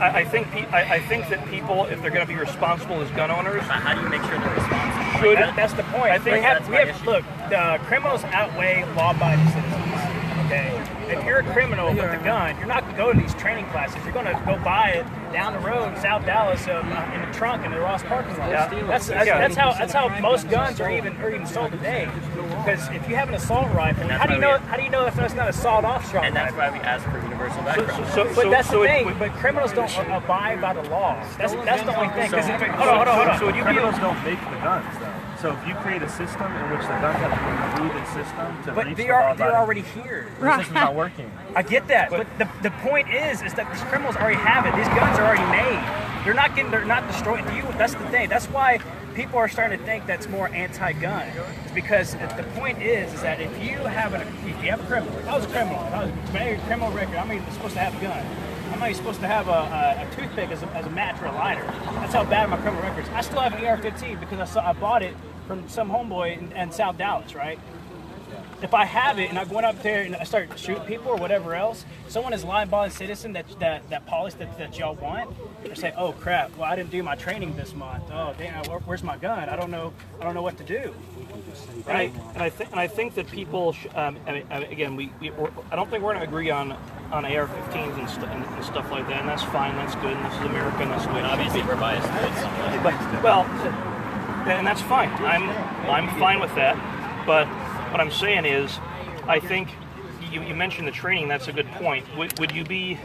I think that people, if they're going to be responsible as gun owners, but how do you make sure they're responsible? That's the point. I think look, the criminals outweigh law-abiding citizens. Okay, if you're a criminal with a gun, you're not going to go to these training classes. You're going to go buy it down the road in South Dallas in the trunk in the Ross parking lot. Yeah. That's how most guns are even sold today. Because if you have an assault rifle, how do you know if that's not a sawed-off rifle? And that's why we ask for universal background. But that's the thing. But criminals don't abide by the law. That's the only thing. Hold on. So you criminals don't make the guns, though. So if you create a system in which the guns have to be a proven system to reach the law, they're already here. The system's not working. I get that, but the point is that these criminals already have it. These guns are already made. They're not destroyed. That's the thing. That's why people are starting to think that's more anti-gun. It's because the point is that if you have a criminal, if I was a criminal, if I was a criminal record, I'm not even supposed to have a gun. I'm not even supposed to have a toothpick as a match or a lighter. That's how bad my criminal record is. I still have an AR-15 because I bought it from some homeboy in South Dallas, right? If I have it and I went up there and I start shooting people or whatever else, someone is law-abiding citizen that policy that y'all want, or say, oh crap, well I didn't do my training this month. Oh damn, where's my gun? I don't know what to do. Right? And I think that people, again, I don't think we're going to agree on AR-15s and stuff like that, and that's fine, that's good, and this is America, and that's the way it should be. Obviously, we're biased towards something. But, well, and that's fine. I'm fine with that. But what I'm saying is, I think you mentioned the training. That's a good point. Would you be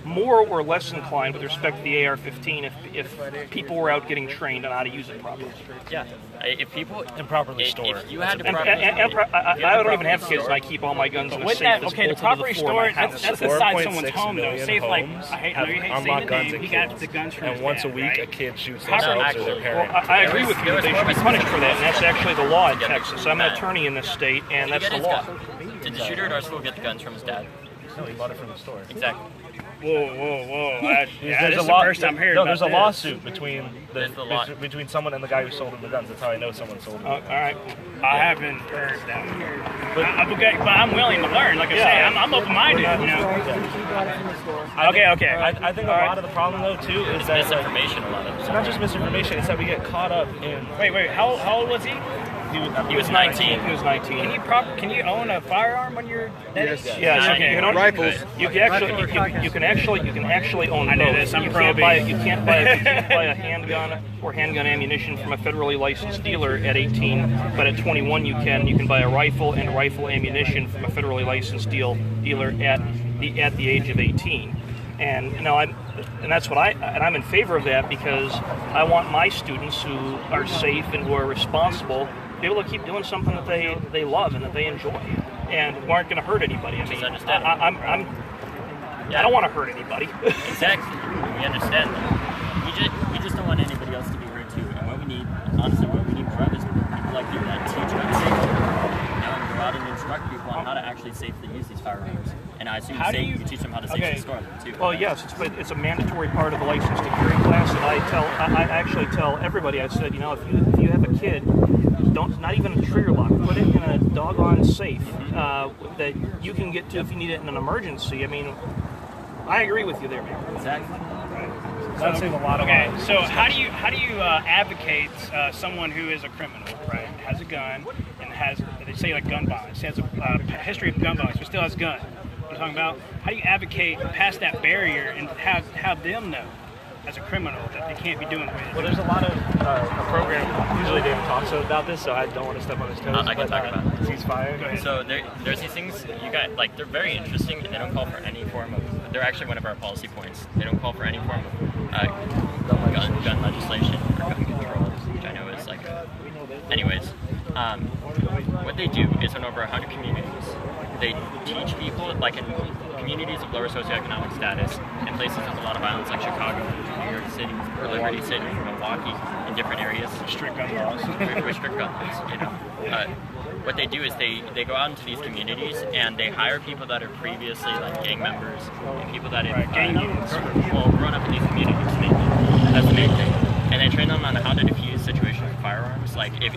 more or less inclined with respect to the AR-15 if people were out getting trained on how to use it properly? Yeah, if people improperly store. If you had to I don't even have kids, and I keep all my guns in a safe that's bolted to the floor of my house. That's inside someone's home, though. Say, like, I hate unlocked guns saying the name. He got the guns from his and once a dad, week, right? a kid shoots No, themselves or their parent. Well, I agree with you that they should be punished for that, and that's actually the law in Texas. I'm an attorney in this state, and that's the law. Did the shooter at our school get the guns from his dad? No, he bought it from the store. Exactly. Whoa. There's This is the first I'm hearing No, about there's a this. lawsuit between law. between someone and the guy who sold him the guns. That's how I know someone sold him. All right. I haven't heard that. But I'm willing to learn. Like I say, I'm open-minded. You know. Okay. I think a lot of the problem though too is that Misinformation, a lot of it's not just misinformation. It's that we get caught up in. Wait. How old was he? He was 19. He was 19. Can you own a firearm when you're that age? Yes, Okay. you can own Rifles. You can actually own I know both. this, I'm you pro can't B. buy a handgun or handgun ammunition from a federally licensed dealer at 18, but at 21 you can buy a rifle and rifle ammunition from a federally licensed dealer at the age of 18. And that's what I'm in favor of that because I want my students who are safe and who are responsible be able to keep doing something that they love and that they enjoy and who aren't going to hurt anybody. I mean, I don't want to hurt anybody. Exactly. We understand that. We just don't want anybody else to be hurt too. And what we need more of is people like you that teach gun safety. And go out and instruct people on how to actually safely use these firearms. And I assume you teach them how to safely store them too. Well, yes, it's a mandatory part of the license to carry class, and I actually tell everybody. I said, if you have a kid, not even a trigger lock, put it in a doggone safe that you can get to if you need it in an emergency. I mean, I agree with you there, man. Exactly. That saves a lot of Okay, lives. so how do you advocate someone who is a criminal, right? Has a gun and they say like gun violence, has a history of gun violence, but still has a gun. I'm talking about how do you advocate past that barrier and have them know as a criminal that they can't be doing the way they Well, do? there's a lot of a program. Usually David talks about this, so I don't want to step on his toes. I can talk about it. Ceasefire. So there's these things you got, like, they're very interesting, and they don't call for any form of. They're actually one of our policy points. They don't call for any form of gun legislation or gun control, which I know is like. Anyways, what they do is in over 100 communities, they teach people, like in communities of lower socioeconomic status, in places with a lot of violence, like Chicago, New York City, or Liberty City, Milwaukee, in different areas. Strict gun laws. With strict gun laws, what they do is they go out into these communities and they hire people that are previously like gang members and people that have grown up in these communities. That's the main thing. And they train them on how to defuse situations with firearms. Like if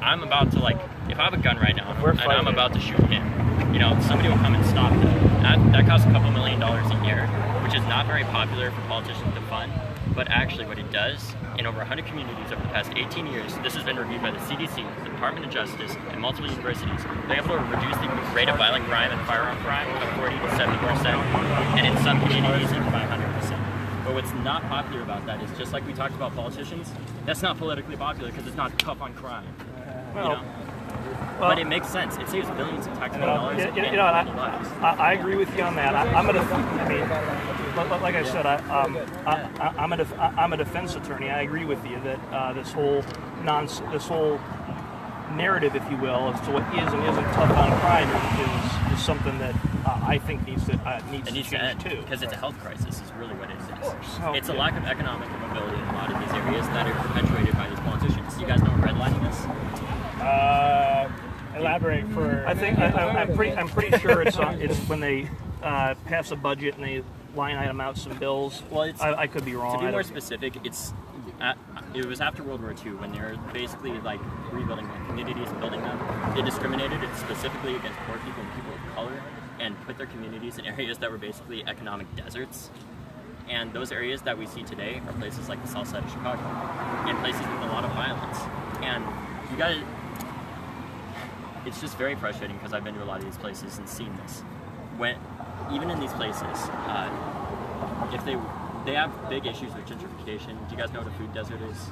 I'm about to if I have a gun right now and I'm about to shoot him, somebody will come and stop that. That costs a couple $1 million a year, which is not very popular for politicians to fund. But actually what it does, in over 100 communities over the past 18 years, this has been reviewed by the CDC, the Department of Justice, and multiple universities. They're able to reduce the rate of violent crime and firearm crime by 40 to 70%, and in some communities even by 100%. But what's not popular about that is, just like we talked about politicians, that's not politically popular because it's not tough on crime. But it makes sense. It saves billions of taxpayer dollars. I agree with you on that. Like I said, I'm a defense attorney. I agree with you that this whole narrative, if you will, as to what is and isn't tough on crime is something that I think needs to change too. Because it's a health crisis, is really what it is. It's a lack of economic mobility in a lot of these areas that are perpetuated by these politicians. You guys know what redlining is? Elaborate for. I think I'm pretty sure it's when they pass a budget and they line item out some bills. Well, I could be wrong. To be more specific, it was after World War II when they were basically like rebuilding the communities and building them. They discriminated specifically against poor people and people of color and put their communities in areas that were basically economic deserts. And those areas that we see today are places like the south side of Chicago and places with a lot of violence. And you guys, it's just very frustrating because I've been to a lot of these places and seen this. Even in these places, if they have big issues with gentrification. Do you guys know what a food desert is?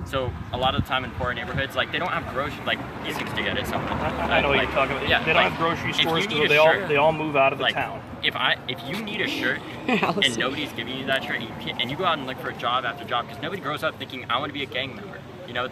So a lot of the time in poor neighborhoods, like they don't have grocery, like you used to get it somewhere. I know what you're talking about. Yeah, they don't have grocery stores because they all move out of the town. If you need a shirt and nobody's giving you that shirt, and you go out and look for a job after job, because nobody grows up thinking I want to be a gang member. You know,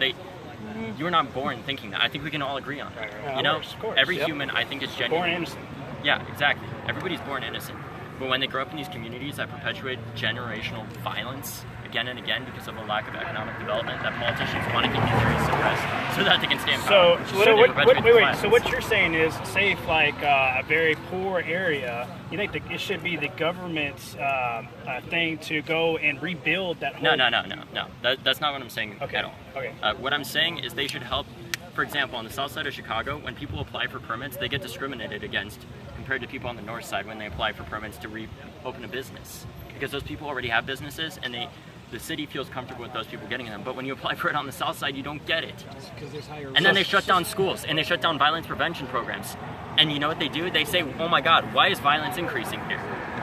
you're not born thinking that. I think we can all agree on that. Yeah, you know, of course. Every human I think is genuine. Born innocent. Yeah, exactly. Everybody's born innocent. But when they grow up in these communities that perpetuate generational violence again and again because of a lack of economic development, that politicians want to keep these areas suppressed so that they can stay in power. So what you're saying is, say if like a very poor area, you think it should be the government's thing to go and rebuild that whole... No. That's not what I'm saying at all. Okay. What I'm saying is they should help. For example, on the south side of Chicago, when people apply for permits, they get discriminated against compared to people on the north side when they apply for permits to reopen a business. Because those people already have businesses and the city feels comfortable with those people getting them. But when you apply for it on the south side, you don't get it. And then they shut down schools and they shut down violence prevention programs. And you know what they do? They say, oh my God, why is violence increasing here?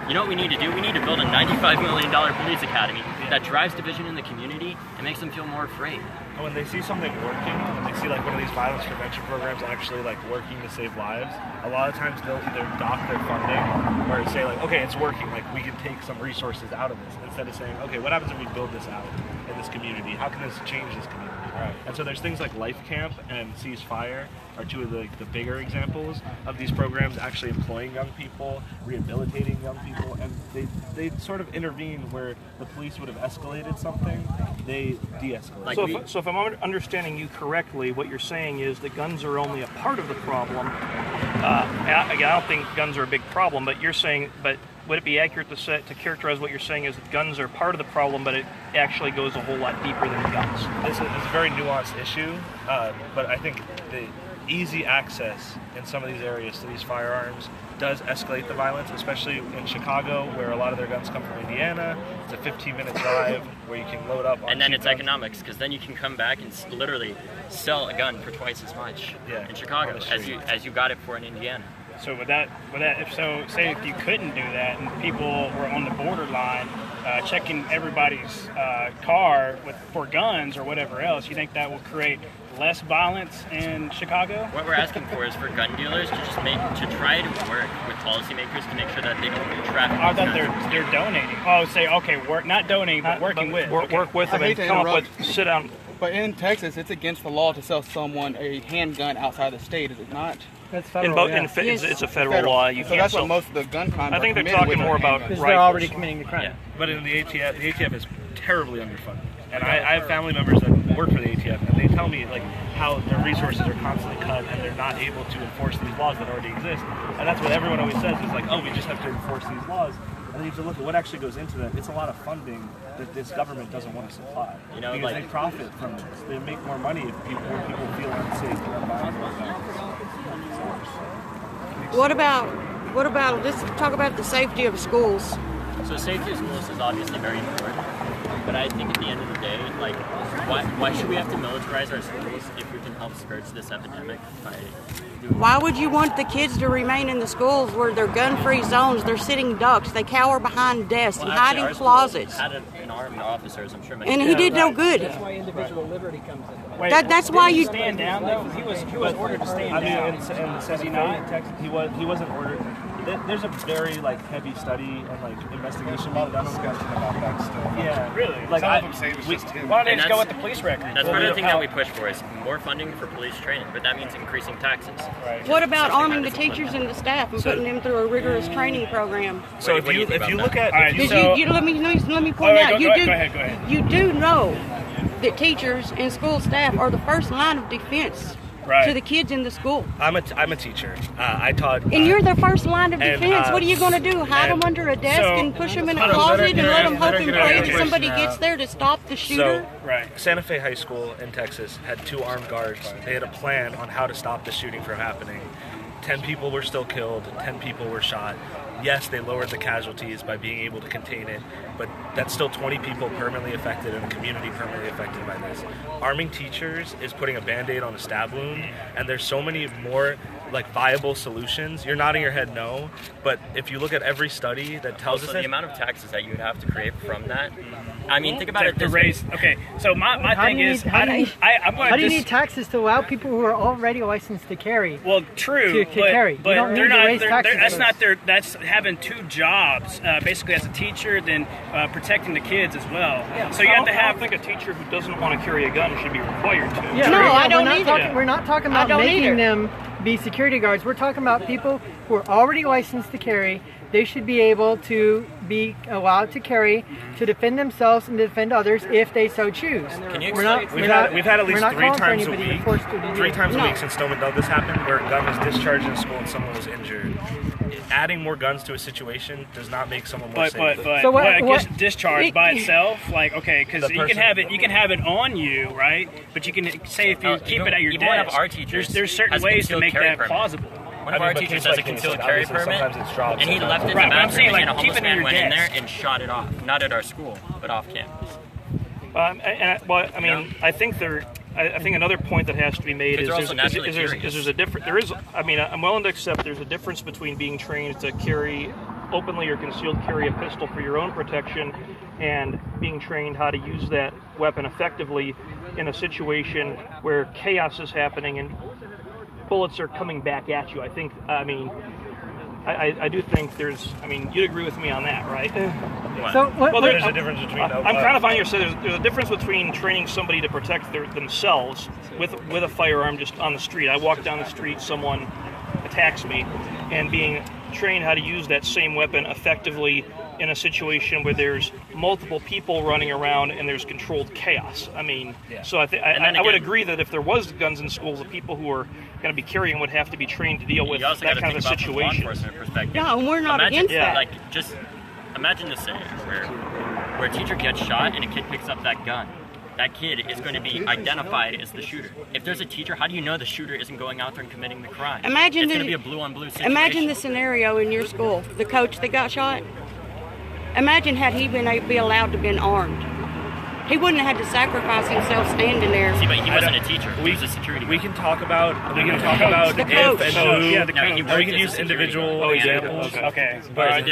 You know what we need to do? We need to build a $95 million police academy that drives division in the community and makes them feel more afraid. And when they see something working, when they see like one of these violence prevention programs actually like working to save lives, a lot of times they'll either dock their funding or say like, okay, it's working, like we can take some resources out of this, instead of saying, okay, what happens if we build this out in this community? How can this change this community? Right. And so there's things like Life Camp and Ceasefire are two of the bigger examples of these programs actually employing young people, rehabilitating young people, and they sort of intervene where the police would have escalated something, they de-escalate. So if I'm understanding you correctly, what you're saying is that guns are only a part of the problem. I don't think guns are a big problem, but you're saying, would it be accurate to characterize what you're saying as that guns are part of the problem, but it actually goes a whole lot deeper than guns? It's a very nuanced issue, but I think the easy access in some of these areas to these firearms does escalate the violence, especially in Chicago, where a lot of their guns come from Indiana. It's a 15-minute drive where you can load up on and then it's guns. economics, because then you can come back and literally sell a gun for twice as much in Chicago as you got it for in Indiana. So say if you couldn't do that and people were on the borderline checking everybody's car for guns or whatever else, you think that will create less violence in Chicago? What we're asking for is for gun dealers to try to work with policymakers to make sure that they don't traffic. I thought they're donating. Oh, say not donating, but working with. Work with them and come up with sit down. But in Texas, it's against the law to sell someone a handgun outside the state, is it not? That's federal. It's a federal law. You can't that's sell. what most of the gun crimes. I think they're talking more about because they're already committing the crime. Yeah. But in the ATF is terribly underfunded, and I have family members that work for the ATF, and they tell me like how their resources are constantly cut, and they're not able to enforce these laws that already exist. And that's what everyone always says is like, oh, we just have to enforce these laws. And then you have to look at what actually goes into that. It's a lot of funding that this government doesn't want to supply. You know, because they profit from this. They make more money if people feel unsafe or unviable. What about let's talk about the safety of schools. So safety of schools is obviously very important, but I think at the end of the day, like, why should we have to militarize our schools if we can help scourge this epidemic by Why would you want the kids to remain in the schools where they're gun-free zones? They're sitting ducks. They cower behind desks and hide in closets. Had an armed officer, as I'm sure. And he did no good. That's why individual liberty comes in. Wait, that's why you stand down though. He was ordered to stand down. In Texas, he wasn't ordered. There's a very heavy study and investigation being done about that stuff. Yeah, really. Some of them say it was just him. Why don't they just go with the police record? That's part of the thing that we push for is more funding for police training, but that means increasing taxes. Right. What about arming the teachers and the staff and putting them through a rigorous training program? So if you look at, let me point out, go ahead. You do know that teachers and school staff are the first line of defense to the kids in the school. I'm a teacher. I taught. And you're the first line of defense. What are you going to do? Hide them under a desk and push them in a closet and let them hope and pray that somebody gets there to stop the shooter? So, Santa Fe High School in Texas had 2 armed guards. They had a plan on how to stop the shooting from happening. 10 people were still killed. 10 people were shot. Yes, they lowered the casualties by being able to contain it, but that's still 20 people permanently affected and a community permanently affected by this. Arming teachers is putting a Band-Aid on a stab wound, and there's so many more viable solutions. You're nodding your head no, but if you look at every study that tells us the amount of taxes that you would have to create from that, I mean, think about it to raise. Okay, so my thing is, how do you need taxes to allow people who are already licensed to carry? Well, true, to carry. But you don't need to raise taxes. That's not their. That's having 2 jobs, basically as a teacher, then protecting the kids as well. Yeah. So you have to have. I think a teacher who doesn't want to carry a gun should be required to. Yeah, no, I don't either. We're not talking about making them be security guards. We're talking about people who are already licensed to carry. They should be able to be allowed to carry, to defend themselves and defend others if they so choose. Can you we've had at least 3 times a week. 3 times a week since Stoneman Douglas happened, where a gun was discharged in school and someone was injured. Adding more guns to a situation does not make someone more safe. But I guess discharge by itself, because you can have it on you, right? But you can say if you keep it at your desk. One of our teachers there's certain ways to make that plausible. One of our teachers has a concealed carry permit, and he left it in the bathroom, and a homeless man went in there and shot it off. Not at our school, but off campus. I think I think another point that has to be made is there's a difference. I'm willing to accept there's a difference between being trained to carry openly or concealed carry a pistol for your own protection and being trained how to use that weapon effectively in a situation where chaos is happening and bullets are coming back at you. I do think there's. You'd agree with me on that, right? There's a difference between. I'm kind of on your side. There's a difference between training somebody to protect themselves with a firearm just on the street. I walk down the street, someone attacks me, and being trained how to use that same weapon effectively in a situation where there's multiple people running around and there's controlled chaos. So I would agree that if there was guns in schools, the people who are going to be carrying would have to be trained to deal with that kind of a situation. Yeah, and we're not against that. Just imagine this scenario where a teacher gets shot and a kid picks up that gun. That kid is going to be identified as the shooter. If there's a teacher, how do you know the shooter isn't going out there and committing the crime? It's going to be a blue-on-blue situation. Imagine the scenario in your school, the coach that got shot. Imagine had he be allowed to have been armed. He wouldn't have had to sacrifice himself standing there. See, but he wasn't a teacher. He was a security. We can talk about if and who, or we can use individual examples. Okay, but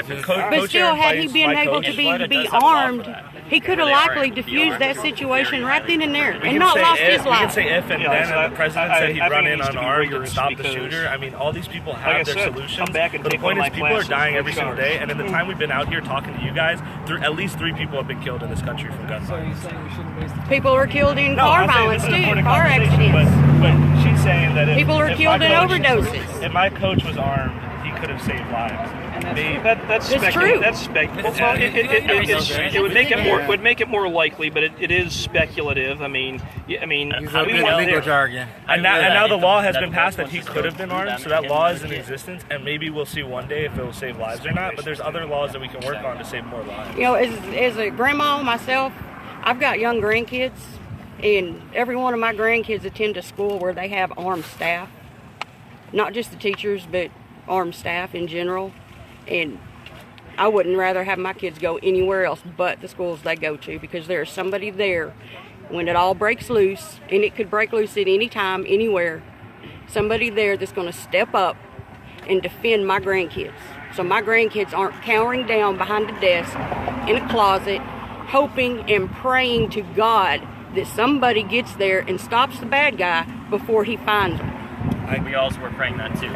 still, had he been able to be armed, he could have likely diffused that situation right then and there and not lost his life. We can say if and then, and the president said he'd run in unarmed and stop the shooter. All these people have their solutions. But the point is, people are dying every single day, and in the time we've been out here talking to you guys, at least 3 people have been killed in this country from gun violence. People are killed in car violence too, car accidents. But she's saying that people are killed in overdoses. If my coach was armed, he could have saved lives. That's true. That's speculative. It would make it more likely, but it is speculative. How do we want legal jargon? And now the law has been passed that he could have been armed, so that law is in existence, and maybe we'll see one day if it will save lives or not. But there's other laws that we can work on to save more lives. As a grandma myself, I've got young grandkids, and every one of my grandkids attend a school where they have armed staff. Not just the teachers, but armed staff in general. And I wouldn't rather have my kids go anywhere else but the schools they go to, because there's somebody there when it all breaks loose, and it could break loose at any time, anywhere. Somebody there that's going to step up and defend my grandkids. So my grandkids aren't cowering down behind a desk in a closet, hoping and praying to God that somebody gets there and stops the bad guy before he finds him. We also were praying that too.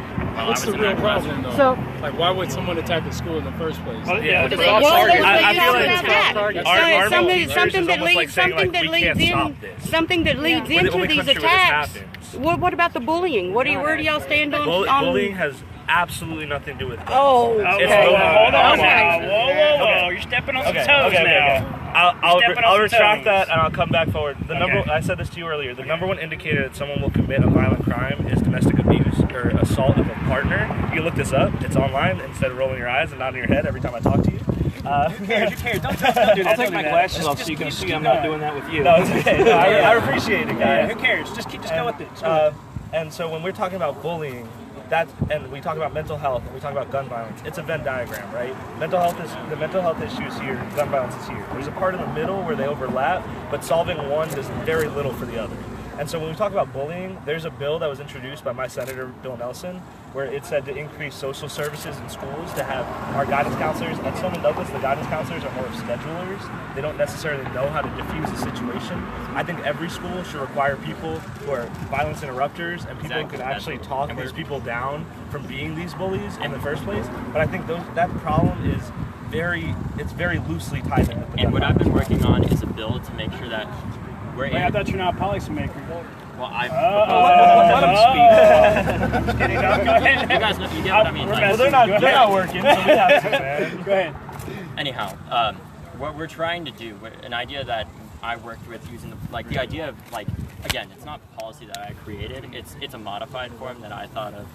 What's the real problem though? So, why would someone attack the school in the first place? I feel like something that leads into these attacks. What about the bullying? Where do y'all stand on? Bullying has absolutely nothing to do with guns. Oh, okay. Hold on now. Whoa. You're stepping on some toes now. I'll retract that and I'll come back forward. I said this to you earlier. The number one indicator that someone will commit a violent crime is domestic abuse or assault of a partner. You can look this up. It's online. Instead of rolling your eyes and nodding your head every time I talk to you. Who cares? Who cares? Don't do that. I'll take my glasses off so you can see I'm not doing that with you. No, it's okay. No, I appreciate it, guys. Yeah, who cares? Just go with it. And so when we're talking about bullying, and we talk about mental health, and we talk about gun violence, it's a Venn diagram, right? The mental health issues here, gun violence is here. There's a part in the middle where they overlap, but solving one does very little for the other. And so when we talk about bullying, there's a bill that was introduced by my Senator Bill Nelson, where it said to increase social services in schools to have our guidance counselors. At Stoneman Douglas, the guidance counselors are more of schedulers. They don't necessarily know how to diffuse a situation. I think every school should require people who are violence interrupters and people who can actually talk these people down from being these bullies in the first place. But I think that problem is very loosely tied in. And what I've been working on is a bill to make sure that we're I thought you're not a policymaker. Well, I let him speak. I'm just kidding. No, go ahead. You guys know, you get what I mean. Well, they're not working, so we have to, man. Go ahead. Anyhow, what we're trying to do, an idea that I worked with using the idea of again, it's not policy that I created. It's a modified form that I thought of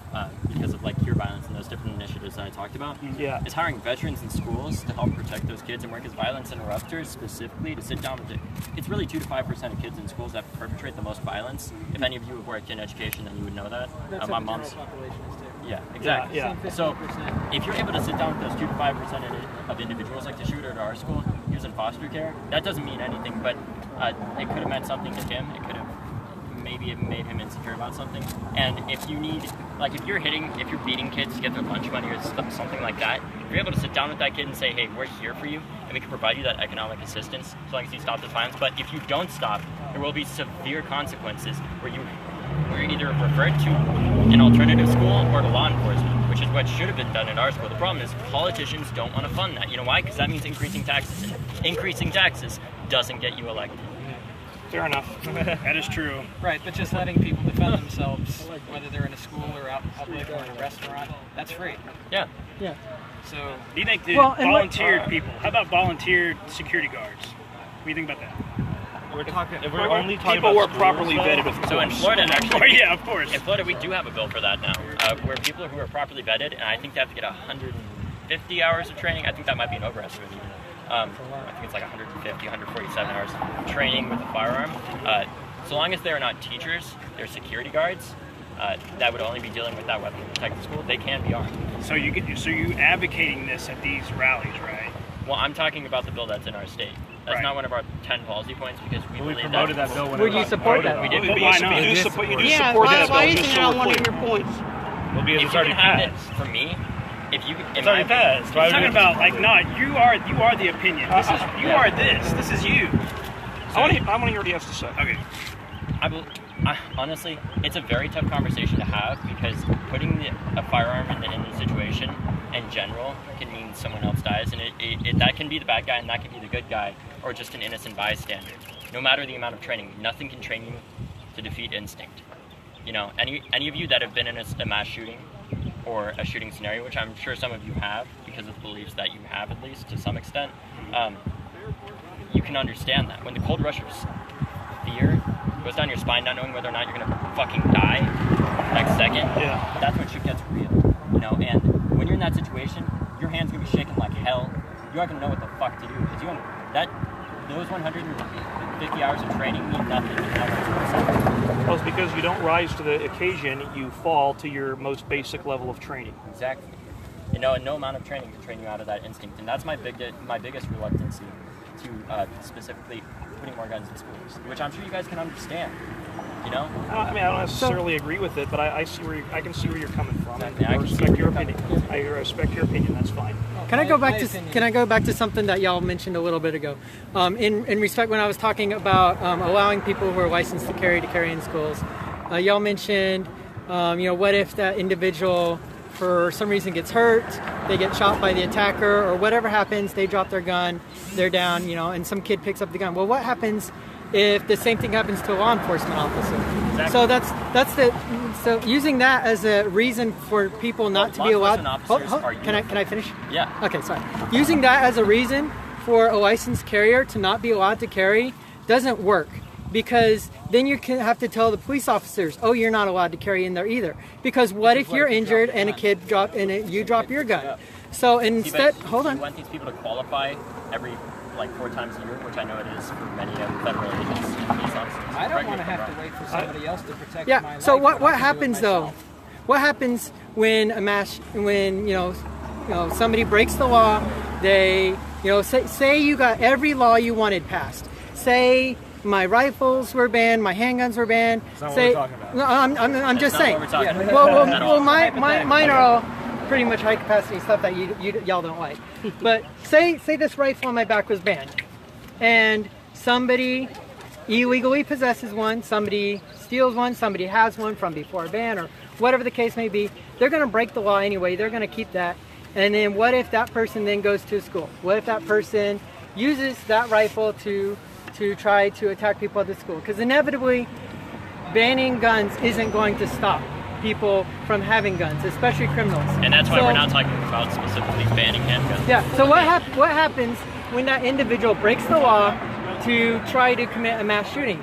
because of cure violence and those different initiatives that I talked about. Yeah. Is hiring veterans in schools to help protect those kids and work as violence interrupters specifically to sit down with it's really 2 to 5% of kids in schools that perpetrate the most violence. If any of you have worked in education, then you would know that. My mom's. Yeah, exactly. Yeah. So if you're able to sit down with those 2 to 5% of individuals like the shooter at our school, he was in foster care. That doesn't mean anything, but it could have meant something to him. It could have maybe it made him insecure about something. And if you need, if you're beating kids to get their lunch money or something like that, if you're able to sit down with that kid and say, hey, we're here for you, and we can provide you that economic assistance as long as you stop the violence. But if you don't stop, there will be severe consequences where we're either referred to an alternative school or to law enforcement, which is what should have been done at our school. The problem is politicians don't want to fund that. You know why? Because that means increasing taxes. And increasing taxes doesn't get you elected. Fair enough. That is true. Right, but just letting people defend themselves, whether they're in a school or out in public or in a restaurant, that's free. Yeah. Yeah. So, do you think volunteered people? How about volunteered security guards? What do you think about that? We're only talking people about were properly vetted, of course. So in Florida, actually, yeah, of course. In Florida, we do have a bill for that now, where people who are properly vetted, and I think they have to get 150 hours of training. I think that might be an overestimate even. I think it's 150, 147 hours of training with a firearm. So long as they're not teachers, they're security guards. That would only be dealing with that weapon to protect the school. They can be armed. So you advocating this at these rallies, right? Well, I'm talking about the bill that's in our state. That's not one of our 10 policy points because we believe promoted that bill. Would you support that? We did. Why not? You do support why isn't it on one of your points? Well, because it's already passed. For me, if you, it's already passed. I'm talking about you are the opinion. You are this. This is you. I want to hear what he has to say. Okay. Honestly, it's a very tough conversation to have because putting a firearm in the situation in general can mean someone else dies, and that can be the bad guy and that can be the good guy, or just an innocent bystander. No matter the amount of training, nothing can train you to defeat instinct. You know, any of you that have been in a mass shooting or a shooting scenario, which I'm sure some of you have because of the beliefs that you have, at least to some extent, you can understand that. When the cold rush of fear goes down your spine, not knowing whether or not you're going to fucking die next second, that's when shit gets real. You know, and when you're in that situation, your hand's going to be shaking like hell. You aren't going to know what the fuck to do because those 150 hours of training mean nothing. Well, it's because you don't rise to the occasion, you fall to your most basic level of training. Exactly. You know, and no amount of training can train you out of that instinct. And that's my biggest reluctance to specifically putting more guns in schools, which I'm sure you guys can understand. You know? I mean, I don't necessarily agree with it, but I can see where you're coming from. Exactly. I respect your opinion. I respect your opinion. That's fine. Can I go back to something that y'all mentioned a little bit ago? In respect, when I was talking about allowing people who are licensed to carry in schools, y'all mentioned, what if that individual for some reason gets hurt, they get shot by the attacker, or whatever happens, they drop their gun, they're down, and some kid picks up the gun. Well, what happens if the same thing happens to a law enforcement officer? Exactly. So using that as a reason for people not to be allowed. Can I finish? Yeah. Okay, sorry. Using that as a reason for a licensed carrier to not be allowed to carry doesn't work, because then you can have to tell the police officers, oh, you're not allowed to carry in there either. Because what if you're injured and a kid you drop your gun? So instead, hold on. You want these people to qualify every 4 times a year, which I know it is for many federal agents and police officers. I don't want to have to wait for somebody else to protect my life. So what happens though? What happens when somebody breaks the law? They say you got every law you wanted passed. Say my rifles were banned, my handguns were banned. That's not what we're talking about. No, I'm just saying. Well, mine are all pretty much high capacity stuff that y'all don't like. But say this rifle on my back was banned, and somebody illegally possesses one, somebody steals one, somebody has one from before a ban, or whatever the case may be. They're going to break the law anyway. They're going to keep that. And then what if that person then goes to school? What if that person uses that rifle to try to attack people at the school? Because inevitably, banning guns isn't going to stop people from having guns, especially criminals. And that's why we're not talking about specifically banning handguns. Yeah, so what happens when that individual breaks the law to try to commit a mass shooting?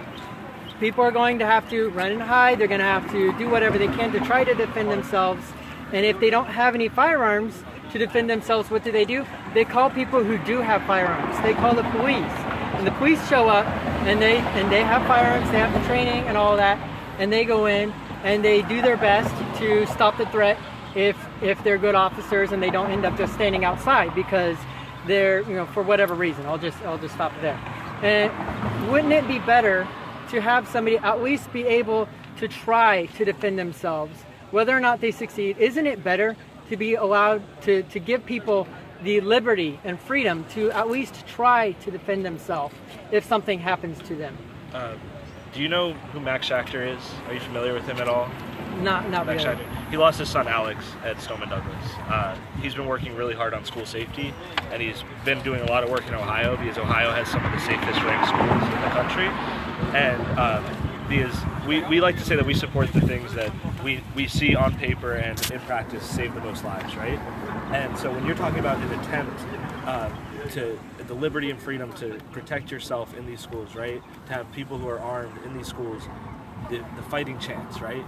People are going to have to run and hide. They're going to have to do whatever they can to try to defend themselves. And if they don't have any firearms to defend themselves, what do? They call people who do have firearms. They call the police. And the police show up, and they have firearms, they have the training and all that, and they go in and they do their best to stop the threat if they're good officers, and they don't end up just standing outside because they're, for whatever reason. I'll just stop it there. And wouldn't it be better to have somebody at least be able to try to defend themselves, whether or not they succeed? Isn't it better to be allowed to give people the liberty and freedom to at least try to defend themselves if something happens to them? Do you know who Max Schachter is? Are you familiar with him at all? Not Max really. Schachter. He lost his son Alex at Stoneman Douglas. He's been working really hard on school safety, and he's been doing a lot of work in Ohio because Ohio has some of the safest ranked schools in the country. And because we like to say that we support the things that we see on paper and in practice save the most lives, right? And so when you're talking about an attempt to the liberty and freedom to protect yourself in these schools, right? To have people who are armed in these schools, the fighting chance, right?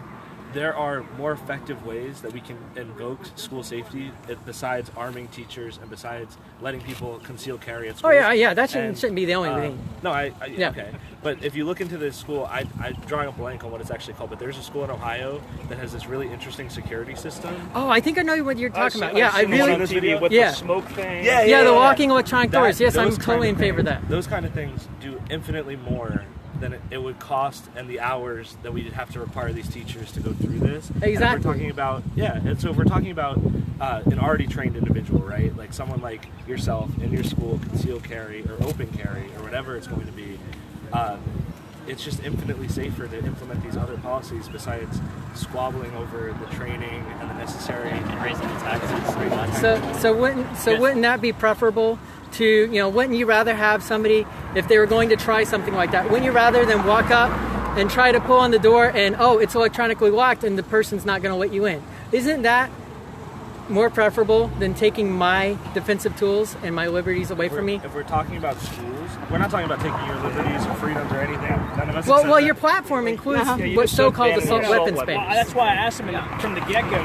There are more effective ways that we can invoke school safety besides arming teachers and besides letting people conceal carry at school. Oh yeah, that shouldn't be the only thing. No, okay. But if you look into this school, I'm drawing a blank on what it's actually called, but there's a school in Ohio that has this really interesting security system. Oh, I think I know what you're talking about. Yeah, I really on this video with the smoke thing. Yeah, the walking electronic doors. Yes, I'm totally in favor of that. Those kind of things do infinitely more than it would cost and the hours that we'd have to require these teachers to go through this. Exactly. And we're talking about, and so if we're talking about an already trained individual, right? Like someone like yourself in your school, concealed carry or open carry or whatever it's going to be, it's just infinitely safer to implement these other policies besides squabbling over the training and the necessary and raising the taxes. So wouldn't that be preferable to, wouldn't you rather have somebody, if they were going to try something like that, wouldn't you rather than walk up and try to pull on the door and, oh, it's electronically locked and the person's not going to let you in? Isn't that more preferable than taking my defensive tools and my liberties away from me? If we're talking about schools, we're not talking about taking your liberties or freedoms or anything. None of us well, your platform includes what's so-called assault weapons bans. Well, that's why I asked them from the get-go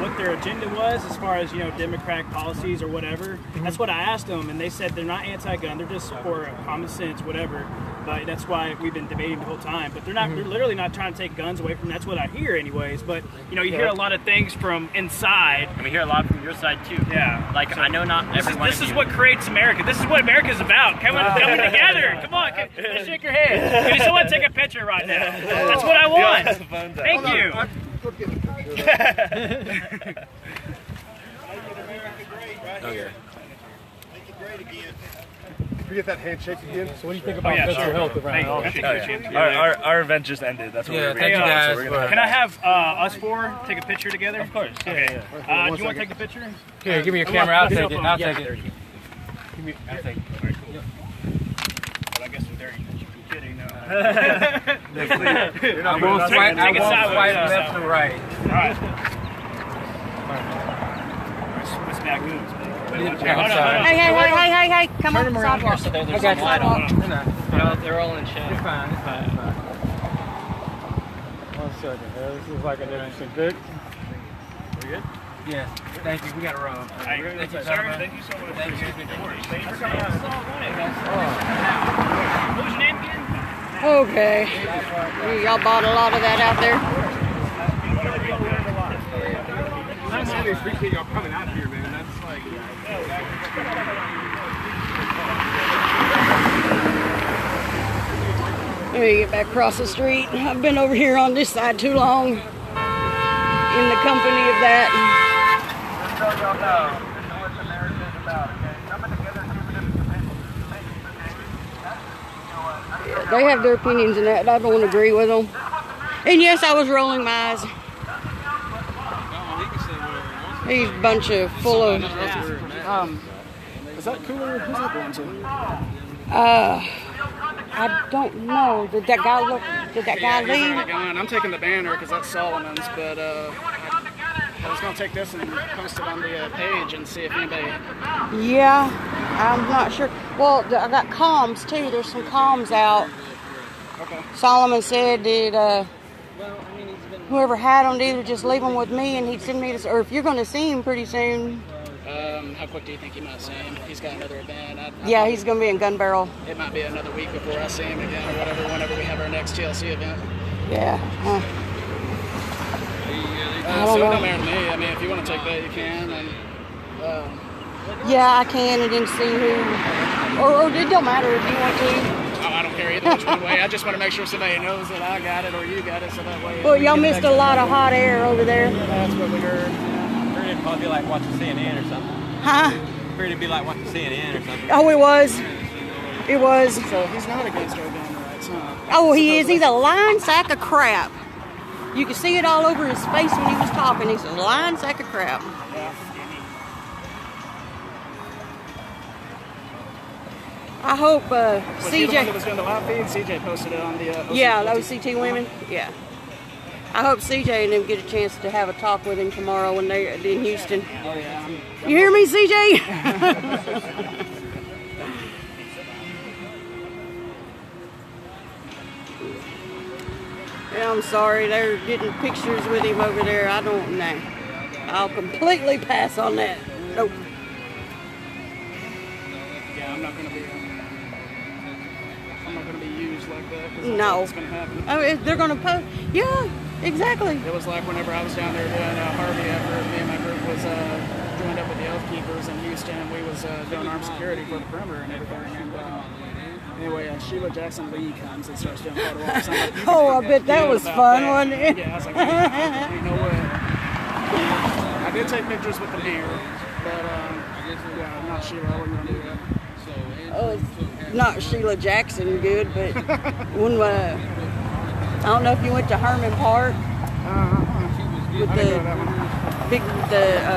what their agenda was as far as, Democratic policies or whatever. Mm-hmm. That's what I asked them, and they said they're not anti-gun, they're just for common sense, whatever. But that's why we've been debating the whole time. But they're not. They're literally not trying to take guns away from. That's what I hear, anyways. But you hear a lot of things from inside. And we hear a lot from your side too. Yeah. Like so I know not everyone. This is what creates America. This is what America's about. Coming together. Come on, shake your hand. Can someone take a picture right now? That's what I want. Thank you. Okay. Make it great again. Can we get that handshake again? So what do you think about mental health around Our event just ended. That's what we're thank you guys. Can I have us four take a picture together? Of course. Okay. Do you want to take the picture? Here, give me your camera. I'll take it. I'll take it. I'll take it. All right, cool. But I guess I'm dirty. I'm kidding. No. I'm both swipe left to right. All right. Raccoons. Hey, come Turn on, them around here sidewalk. so there's I some got light on sidewalk. them. They're all in shadow. It's fine. One second. This is like an interesting bit. We good? Yeah. Thank you. We got to roll. Thank you, sir. Thank you so much. Thank you. Thanks for coming. What was your name again? Okay. Y'all bought a lot of that out there? I really appreciate y'all coming out here, man. That's like. Let me get back across the street. I've been over here on this side too long in the company of that. They have their opinions in that. I don't agree with them. And yes, I was rolling my eyes. He's a bunch of full of. Is that cooler? Who's that going to? I don't know. Did that guy look? Did that guy leave? I'm taking the banner because that's Solomon's, but I was going to take this and post it on the page and see if anybody. Yeah, I'm not sure. Well, I got comms too. There's some comms out. Okay. Solomon said that whoever had them to either just leave them with me and he'd send me this, or if you're going to see him pretty soon. How quick do you think he might see him? He's got another event. Yeah, he's going to be in Gun Barrel. It might be another week before I see him again or whatever, whenever we have our next TLC event. Yeah. So it don't matter to me. I mean, if you want to take that, you can. And, yeah, I can, and then see who. Or it don't matter if you want to. Oh, I don't care either which way. I just want to make sure somebody knows that I got it or you got it, so that way. Well, y'all missed a lot of hot air over there. That's what we heard. It'd probably be like watching CNN or something. Huh? It'd be like watching CNN or something. Oh, it was. It was. So he's not against our gun rights, huh? Oh, he is. He's a lying sack of crap. You can see it all over his face when he was talking. He's a lying sack of crap. Yeah. I hope Was he the one CJ. that was doing the live feed? CJ posted it on the. Yeah, the OCT women. Yeah. I hope CJ and them get a chance to have a talk with him tomorrow when they're in Houston. Oh yeah. You hear me, CJ? Yeah, I'm sorry. They're getting pictures with him over there. I don't know. I'll completely pass on that. Nope. Yeah, I'm not gonna be used like that. 'Cause No. What's gonna happen? Oh, they're gonna post. Yeah, exactly. It was like whenever I was down there doing Harvey after me and my group was joined up with the Elf Keepers in Houston. We was doing armed security for the perimeter and everything. And anyway, Sheila Jackson Lee comes and starts doing photo ops. Like, Oh, I bet that was fun, wasn't it? Yeah, I was like, you know what? I did take pictures with the mayor, but yeah, not Sheila. I wasn't gonna do that. Oh, it's not Sheila Jackson good, but when I don't know if you went to Herman Park with the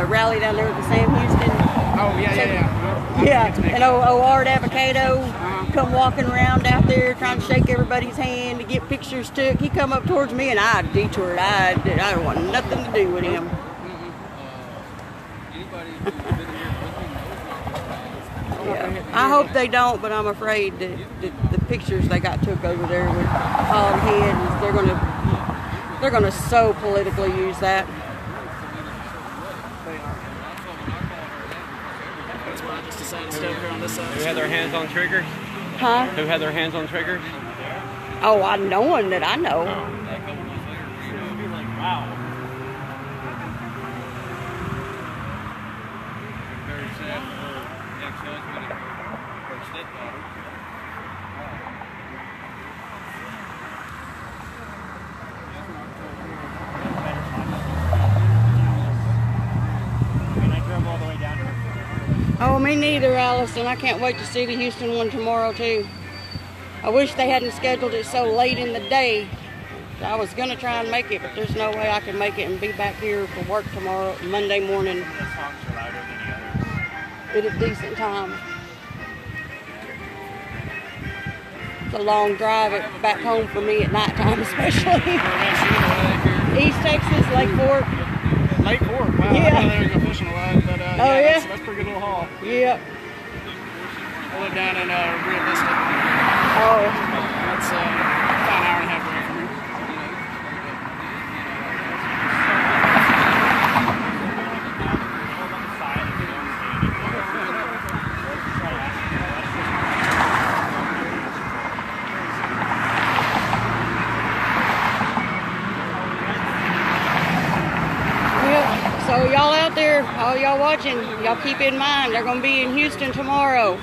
rally down there with the Sam Houston. Oh yeah. Yeah, and Art Avocado come walking around out there trying to shake everybody's hand to get pictures took. He come up towards me and I detoured. I don't want nothing to do with him. Yeah. I hope they don't, but I'm afraid that the pictures they got took over there with hog heads, they're gonna so politically use that. That's why I just decided to stay over here on this side. Who had their hands on triggers? Huh? Who had their hands on triggers? Oh, I know one that I know. Wow. Oh, me neither, Allison. I can't wait to see the Houston one tomorrow, too. I wish they hadn't scheduled it so late in the day. I was going to try and make it, but there's no way I can make it and be back here for work tomorrow, Monday morning, at a decent time. It's a long drive back home for me at nighttime, especially. East Texas, Lake Fork. Lake Fork, wow. Yeah. I didn't know they were going fishing a lot, but Oh, yeah? Yep. I live down in Realistic. Oh. That's about an hour and a half away from here. So y'all out there, all y'all watching, y'all keep in mind, they're going to be in Houston tomorrow.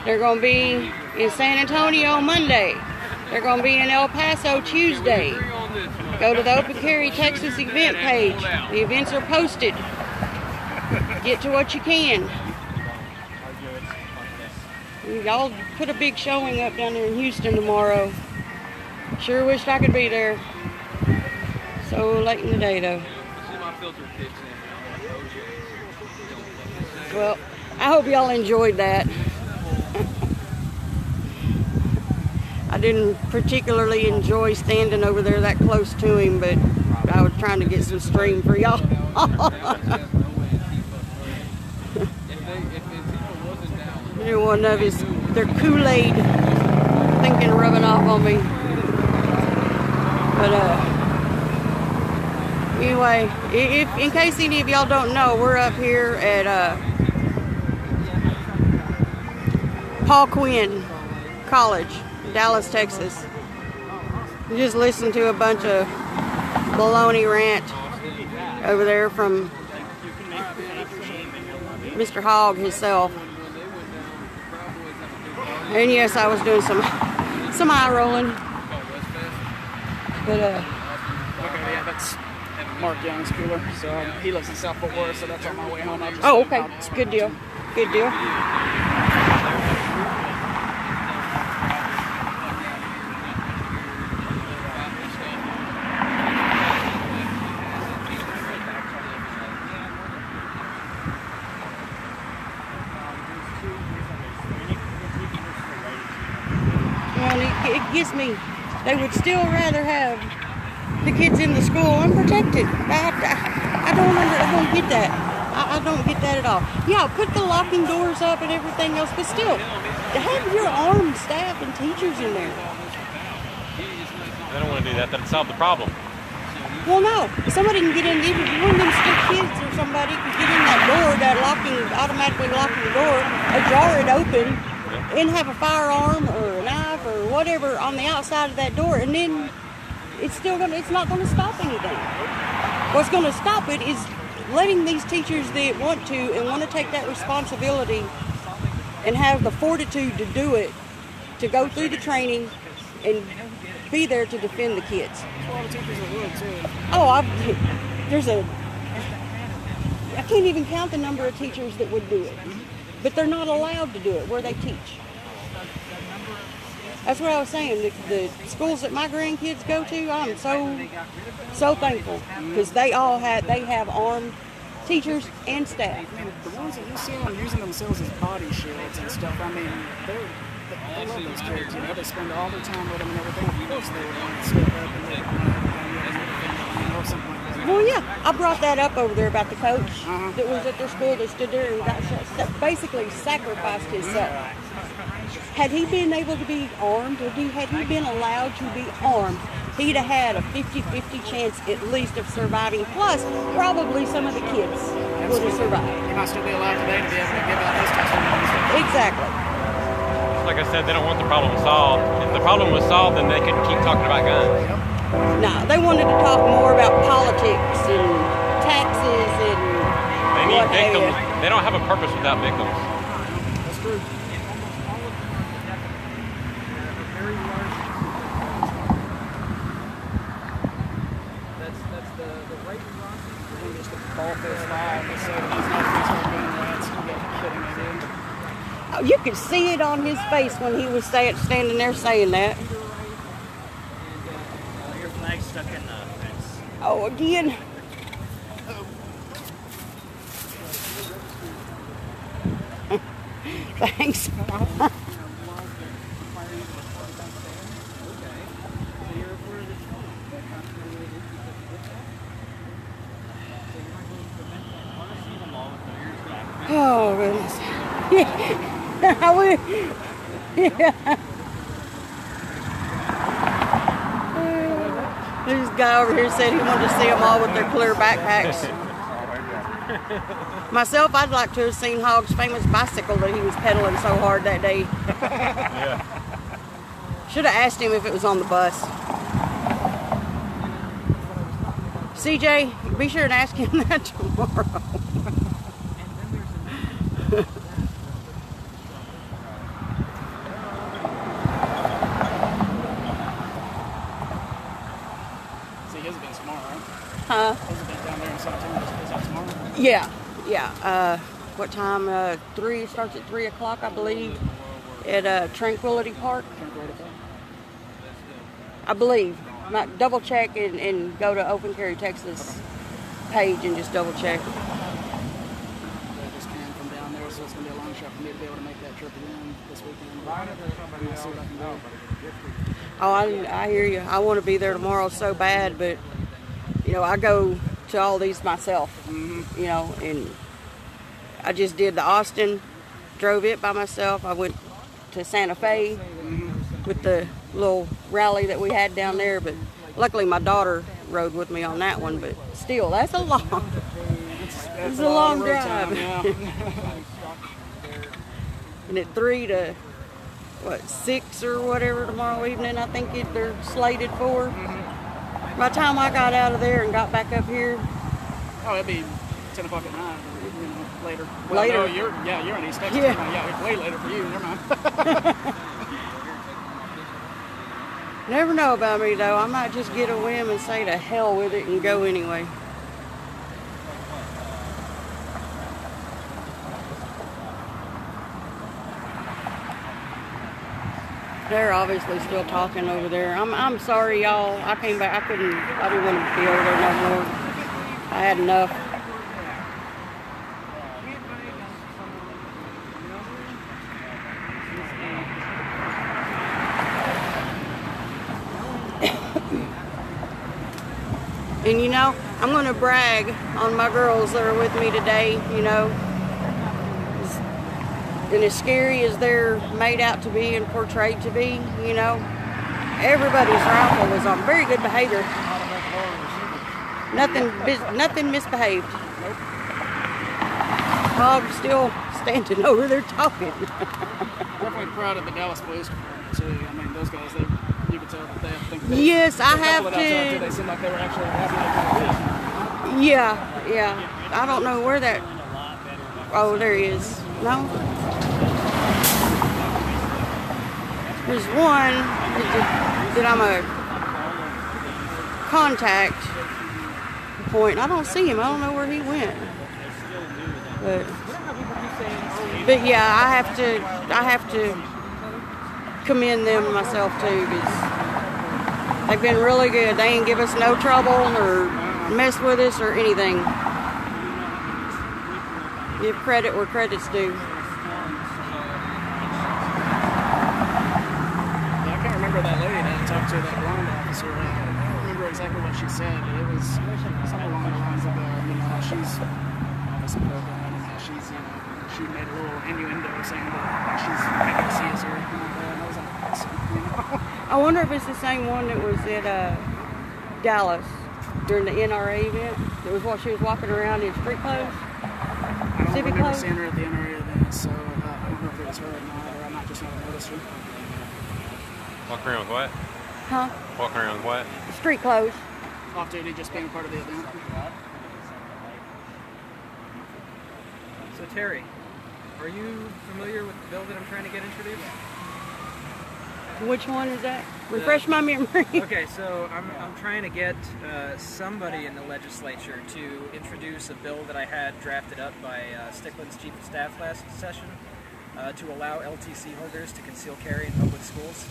They're going to be in San Antonio Monday. They're going to be in El Paso Tuesday. Go to the Open Carry Texas event page. The events are posted. Get to what you can. Y'all put a big showing up down there in Houston tomorrow. Sure wished I could be there. So late in the day though. Well, I hope y'all enjoyed that. I didn't particularly enjoy standing over there that close to him, but I was trying to get some stream for y'all. One of his, their Kool-Aid thinking rubbing off on me. But anyway, if in case any of y'all don't know, we're up here at Paul Quinn College, Dallas, Texas. We just listened to a bunch of baloney rant over there from Mr. Hogg himself. And yes, I was doing some eye rolling. But Okay, yeah, that's Mark Young's cooler. So he lives in South Fort Worth, so that's on my way home. oh, okay, it's a good deal. Good deal. It gives me, they would still rather have the kids in the school unprotected. I don't get that. I don't get that at all. Yeah, put the locking doors up and everything else, but still, have your armed staff and teachers in there. They don't want to do that. That'd solve the problem. Well, no. Somebody can get in, even one of them stick kids or somebody can get in that door, that automatically locking door, jar it open, and have a firearm or a knife or whatever on the outside of that door, and then it's not going to stop anything. What's going to stop it is letting these teachers that want to and want to take that responsibility and have the fortitude to do it, to go through the training and be there to defend the kids. A lot of teachers that would too. Oh, I can't even count the number of teachers that would do it. But they're not allowed to do it where they teach. That's what I was saying. The schools that my grandkids go to, I'm so thankful because they have armed teachers and staff. I mean, the ones that you see them using themselves as body shields and stuff, I mean, I love those kids, you know, they spend all their time with them and everything. Of course they would want to step up and they want to have something like that. Well, yeah, I brought that up over there about the coach that was at their school that stood there and basically sacrificed himself. Had he been able to be armed, had he been allowed to be armed, he'd have had a 50-50 chance at least of surviving. Plus, probably some of the kids would have survived. He might still be allowed today to be able to give out his testimony. Exactly. Like I said, they don't want the problem solved. If the problem was solved, then they could keep talking about guns. No, they wanted to talk more about politics and taxes and they need victims. They don't have a purpose without victims. That's true. That's the rate run. Just the ball face live. They say that he's not against our gun rights. You guys are kidding me, dude. Oh, you could see it on his face when he was standing there saying that. Your flag's stuck in the fence. Oh, again. Thanks. Oh, goodness. Yeah. I would. Yeah. This guy over here said he wanted to see them all with their clear backpacks. Myself, I'd like to have seen Hog's famous bicycle that he was pedaling so hard that day. Yeah. Should have asked him if it was on the bus. CJ, be sure and ask him that tomorrow. See, his event's tomorrow, right? Huh? His event down there in September is that tomorrow? Yeah. What time? 3 starts at 3 o'clock, I believe, at Tranquility Park. I believe. Might double check and go to Open Carry Texas page and just double check. I just came from down there, so it's gonna be a long shot for me to be able to make that trip again this weekend. I'll see what I can do. Oh, I hear you. I want to be there tomorrow so bad, but you know, I go to all these myself. You know, and I just did the Austin, drove it by myself. I went to Santa Fe with the little rally that we had down there, but luckily my daughter rode with me on that one. But still, that's a long. It's a long drive. And at 3 to 6 or whatever tomorrow evening, I think they're slated for. By the time I got out of there and got back up here, oh, it'd be 10 o'clock at night, you know, later. Well, later. No, you're in East Texas. Yeah. It's way later for you. Never mind. Never know about me though. I might just get a whim and say to hell with it and go anyway. They're obviously still talking over there. I'm sorry, y'all. I came back. I didn't want to be over there no more. I had enough. And you know, I'm going to brag on my girls that are with me today, you know. And as scary as they're made out to be and portrayed to be, you know, everybody's rifle was on very good behavior. Nothing misbehaved. Hog's still standing over there talking. Definitely proud of the Dallas Police Department too. I mean, those guys, you could tell that they think. Yes, I have to. They seemed like they were actually happy. Yeah. I don't know where that. Oh, there he is. No. There's one that I'm a contact point. I don't see him. I don't know where he went. But yeah, I have to commend them myself too, because they've been really good. They ain't give us no trouble or mess with us or anything. Give credit where credit's due. I can't remember that lady that I talked to, that blonde officer. I don't remember exactly what she said, but it was something along the lines of, you know, she's obviously pro-gun and how she's, you know, she made a little innuendo saying that she's happy to see us or anything like that. And I was like, awesome, you know? I wonder if it's the same one that was at Dallas during the NRA event. It was what she was walking around in street clothes. I don't remember seeing her at the NRA event, so I don't know if it was her or not, or I might just not have noticed her. Walking around with what? Huh? Walking around with what? Street clothes. Off duty, just being part of the event. So Terry, are you familiar with the bill that I'm trying to get introduced? Which one is that? Refresh my memory. Okay, so I'm trying to get somebody in the legislature to introduce a bill that I had drafted up by Stickland's chief of staff last session to allow LTC holders to conceal carry in public schools.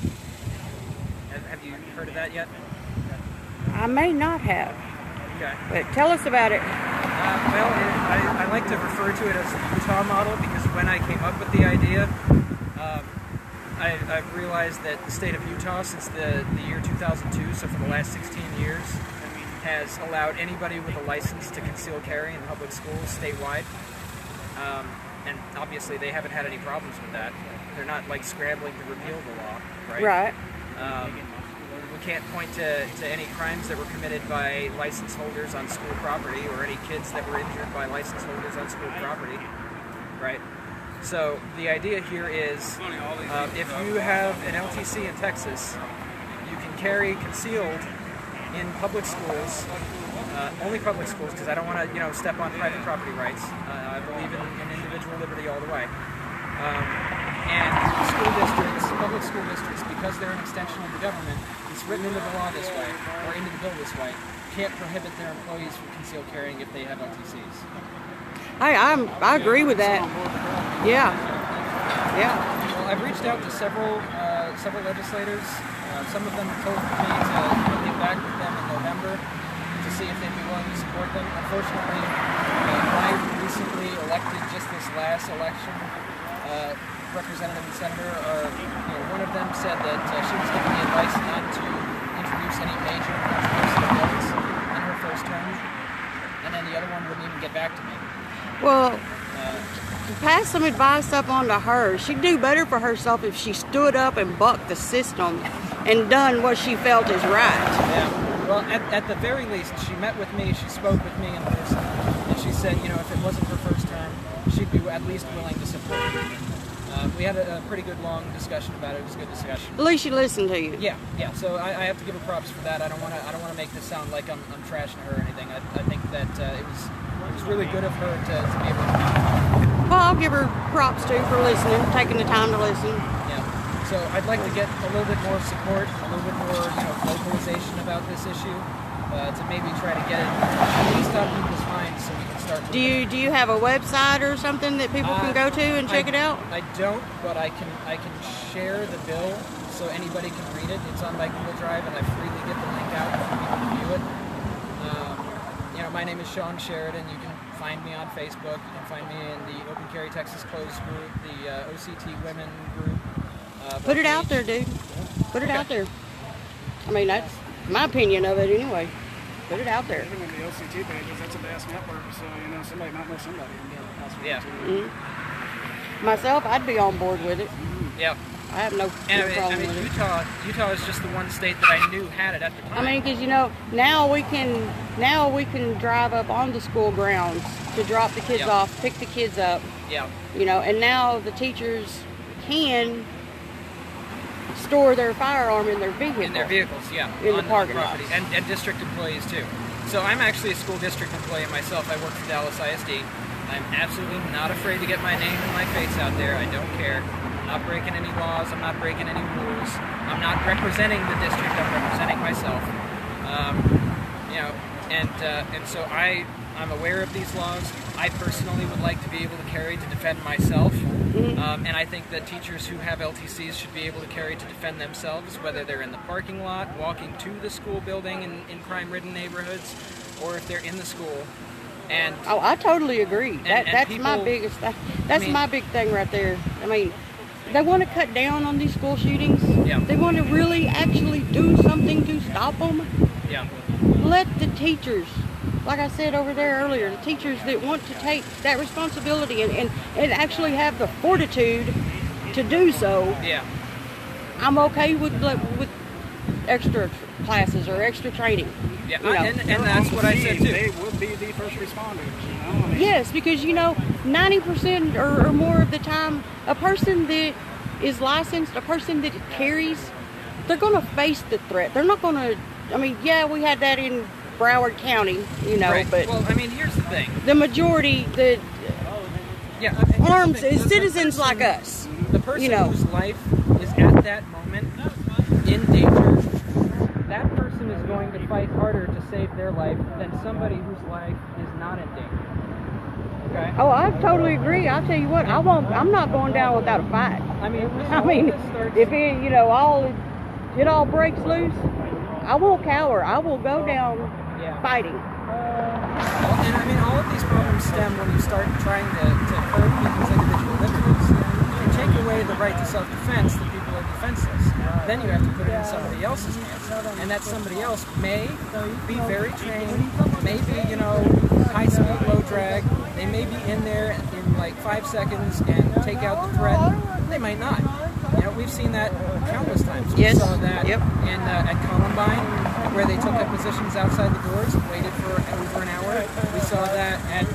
Have you heard of that yet? I may not have. Okay. But tell us about it. Well, I like to refer to it as the Utah model because when I came up with the idea, I've realized that the state of Utah, since the year 2002, so for the last 16 years, has allowed anybody with a license to conceal carry in public schools statewide. and obviously they haven't had any problems with that. They're not like scrambling to repeal the law, right? Right. We can't point to any crimes that were committed by license holders on school property or any kids that were injured by license holders on school property, right? So the idea here is if you have an LTC in Texas, you can carry concealed in public schools, only public schools, because I don't want to step on private property rights. I believe in individual liberty all the way. And school districts, public school districts, because they're an extension of the government, it's written into the law this way, or into the bill this way, can't prohibit their employees from concealed carrying if they have LTCs. I agree with that. Yeah. Yeah. Well, I've reached out to several legislators. Some of them told me to get back with them in November to see if they'd be willing to support them. Unfortunately, my recently elected, just this last election, representative and senator, one of them said that she was giving me advice not to introduce any major controversial bills in her first term, and then the other one wouldn't even get back to me. Well, pass some advice up on to her. She'd do better for herself if she stood up and bucked the system and done what she felt is right. Yeah. Well, at the very least, she met with me, she spoke with me in person, and she said, if it wasn't her first term, she'd be at least willing to support me. We had a pretty good long discussion about it. It was a good discussion. At least she listened to you. Yeah. So I have to give her props for that. I don't want to make this sound like I'm trashing her or anything. I think that it was really good of her to be able to. Well, I'll give her props too for listening, taking the time to listen. Yeah. So I'd like to get a little bit more support, a little bit more vocalization about this issue, to maybe try to get it at least on people's minds so we can start. Do you have a website or something that people can go to and check it out? I don't, but I can share the bill so anybody can read it. It's on my Google Drive, and I freely get the link out for people to view it. My name is Sean Sheridan. You can find me on Facebook. You can find me in the Open Carry Texas Closed group, the OCT Women group. Put it out there, dude. Put it out there. I mean, that's my opinion of it anyway. Put it out there. Even in the OCT pages, that's a vast network, so somebody might know somebody. Yeah. Mm-hmm. Myself, I'd be on board with it. Yeah. I have no problem with it. Utah is just the one state that I knew had it at the time. I mean, because now we can drive up on the school grounds to drop the kids off, pick the kids up. Yeah. And now the teachers can store their firearm in their vehicle. In their vehicles, yeah. In the parking lot. And district employees too. So I'm actually a school district employee myself. I work for Dallas ISD. I'm absolutely not afraid to get my name and my face out there. I don't care. I'm not breaking any laws. I'm not breaking any rules. I'm not representing the district. I'm representing myself. And so I'm aware of these laws. I personally would like to be able to carry to defend myself. And I think that teachers who have LTCs should be able to carry to defend themselves, whether they're in the parking lot, walking to the school building in crime-ridden neighborhoods, or if they're in the school. And I totally agree. That's people, my biggest. That's my big thing right there. I mean, they want to cut down on these school shootings. Yeah. They want to really actually do something to stop them. Yeah. Let the teachers, like I said over there earlier, the teachers that want to take that responsibility and actually have the fortitude to do so. Yeah. I'm okay with extra classes or extra training. Yeah, and that's what I said too. They would be the first responders. Yes, because 90% or more of the time, a person that is licensed, a person that carries, they're going to face the threat. They're not going to. I mean, yeah, we had that in Broward County, right. But well, I mean, here's the thing: the majority, arms is citizens like us. The person whose life is at that moment in danger, that person is going to fight harder to save their life than somebody whose life is not in danger. Okay? Oh, I totally agree. I'll tell you what, I'm not going down without a fight. I mean, if it all breaks loose, I won't cower. I will go down fighting. And I mean, all of these problems stem when you start trying to curb people's individual liberties. You take away the right to self-defense, the people are defenseless. Then you have to put it in somebody else's hands. And that somebody else may be very trained, maybe, high speed, low drag. They may be in there in like 5 seconds and take out the threat. They might not. You know, we've seen that countless times. We Yes. saw that Yep. in at Columbine, where they took up positions outside the doors and waited for over an hour. We saw that at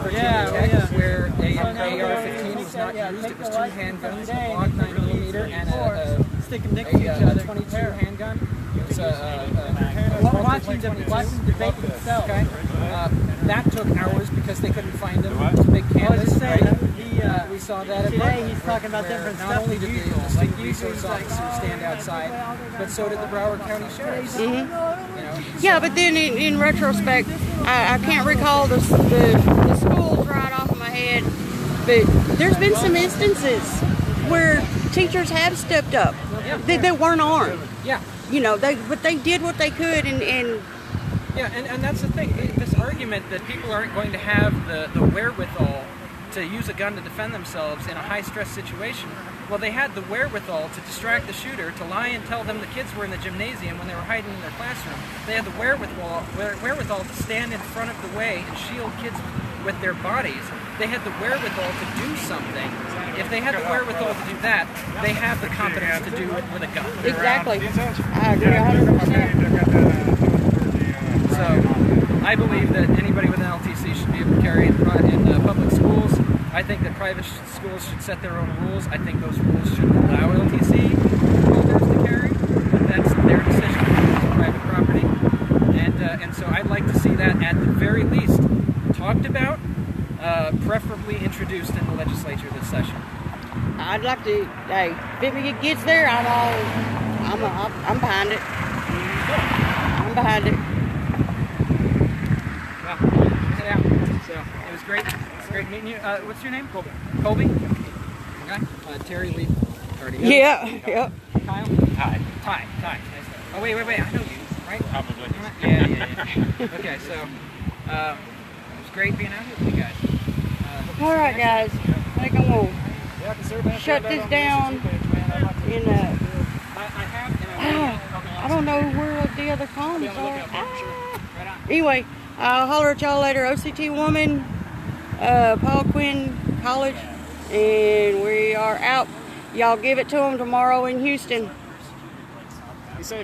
Virginia Tech, where an AR-15 was not used. It was 2 handguns, a Glock 9mm, and a 22 handgun. It was watching them debate themselves. Okay. That took hours because they couldn't find them. It was a big canvas, right? We saw that at Today he's talking about different not stuff only than did the usual, student like resource officers stand outside, but so did the Broward County Sheriffs. Mhm. You know, Yeah, but then in retrospect, I can't recall the schools right off of my head, but there's been some instances where teachers have stepped up. They weren't armed. Yeah. You know, but they did what they could, and yeah, and that's the thing. This argument that people aren't going to have the wherewithal to use a gun to defend themselves in a high-stress situation. Well, they had the wherewithal to distract the shooter, to lie and tell them the kids were in the gymnasium when they were hiding in their classroom. They had the wherewithal to stand in front of the way and shield kids with their bodies. They had the wherewithal to do something. If they had the wherewithal to do that, they have the competence to do it with a gun. exactly. I agree 100%. So, I believe that anybody with an LTC should be able to carry in public schools. I think that private schools should set their own rules. I think those rules should allow LTC holders to carry, but that's their decision. It's private property, and so I'd like to see that at the very least talked about, preferably introduced in the legislature this session. I'd like to. Hey, if it gets there, I'm behind it. I'm behind it. Well, head out. So it was great. It's great meeting you. What's your name? Colby. Colby. Okay. Terry Lee. Already know. Yeah. Yep. Kyle. Ty. Nice. Oh wait. I know you, right? Probably. Yeah. Okay. So it was great being out here with you guys. All right, guys. I think I'm gonna shut this down. I don't know where the other comments are. Anyway, I'll holler at y'all later. OCT Woman, Paul Quinn College, and we are out. Y'all give it to them tomorrow in Houston. Be safe.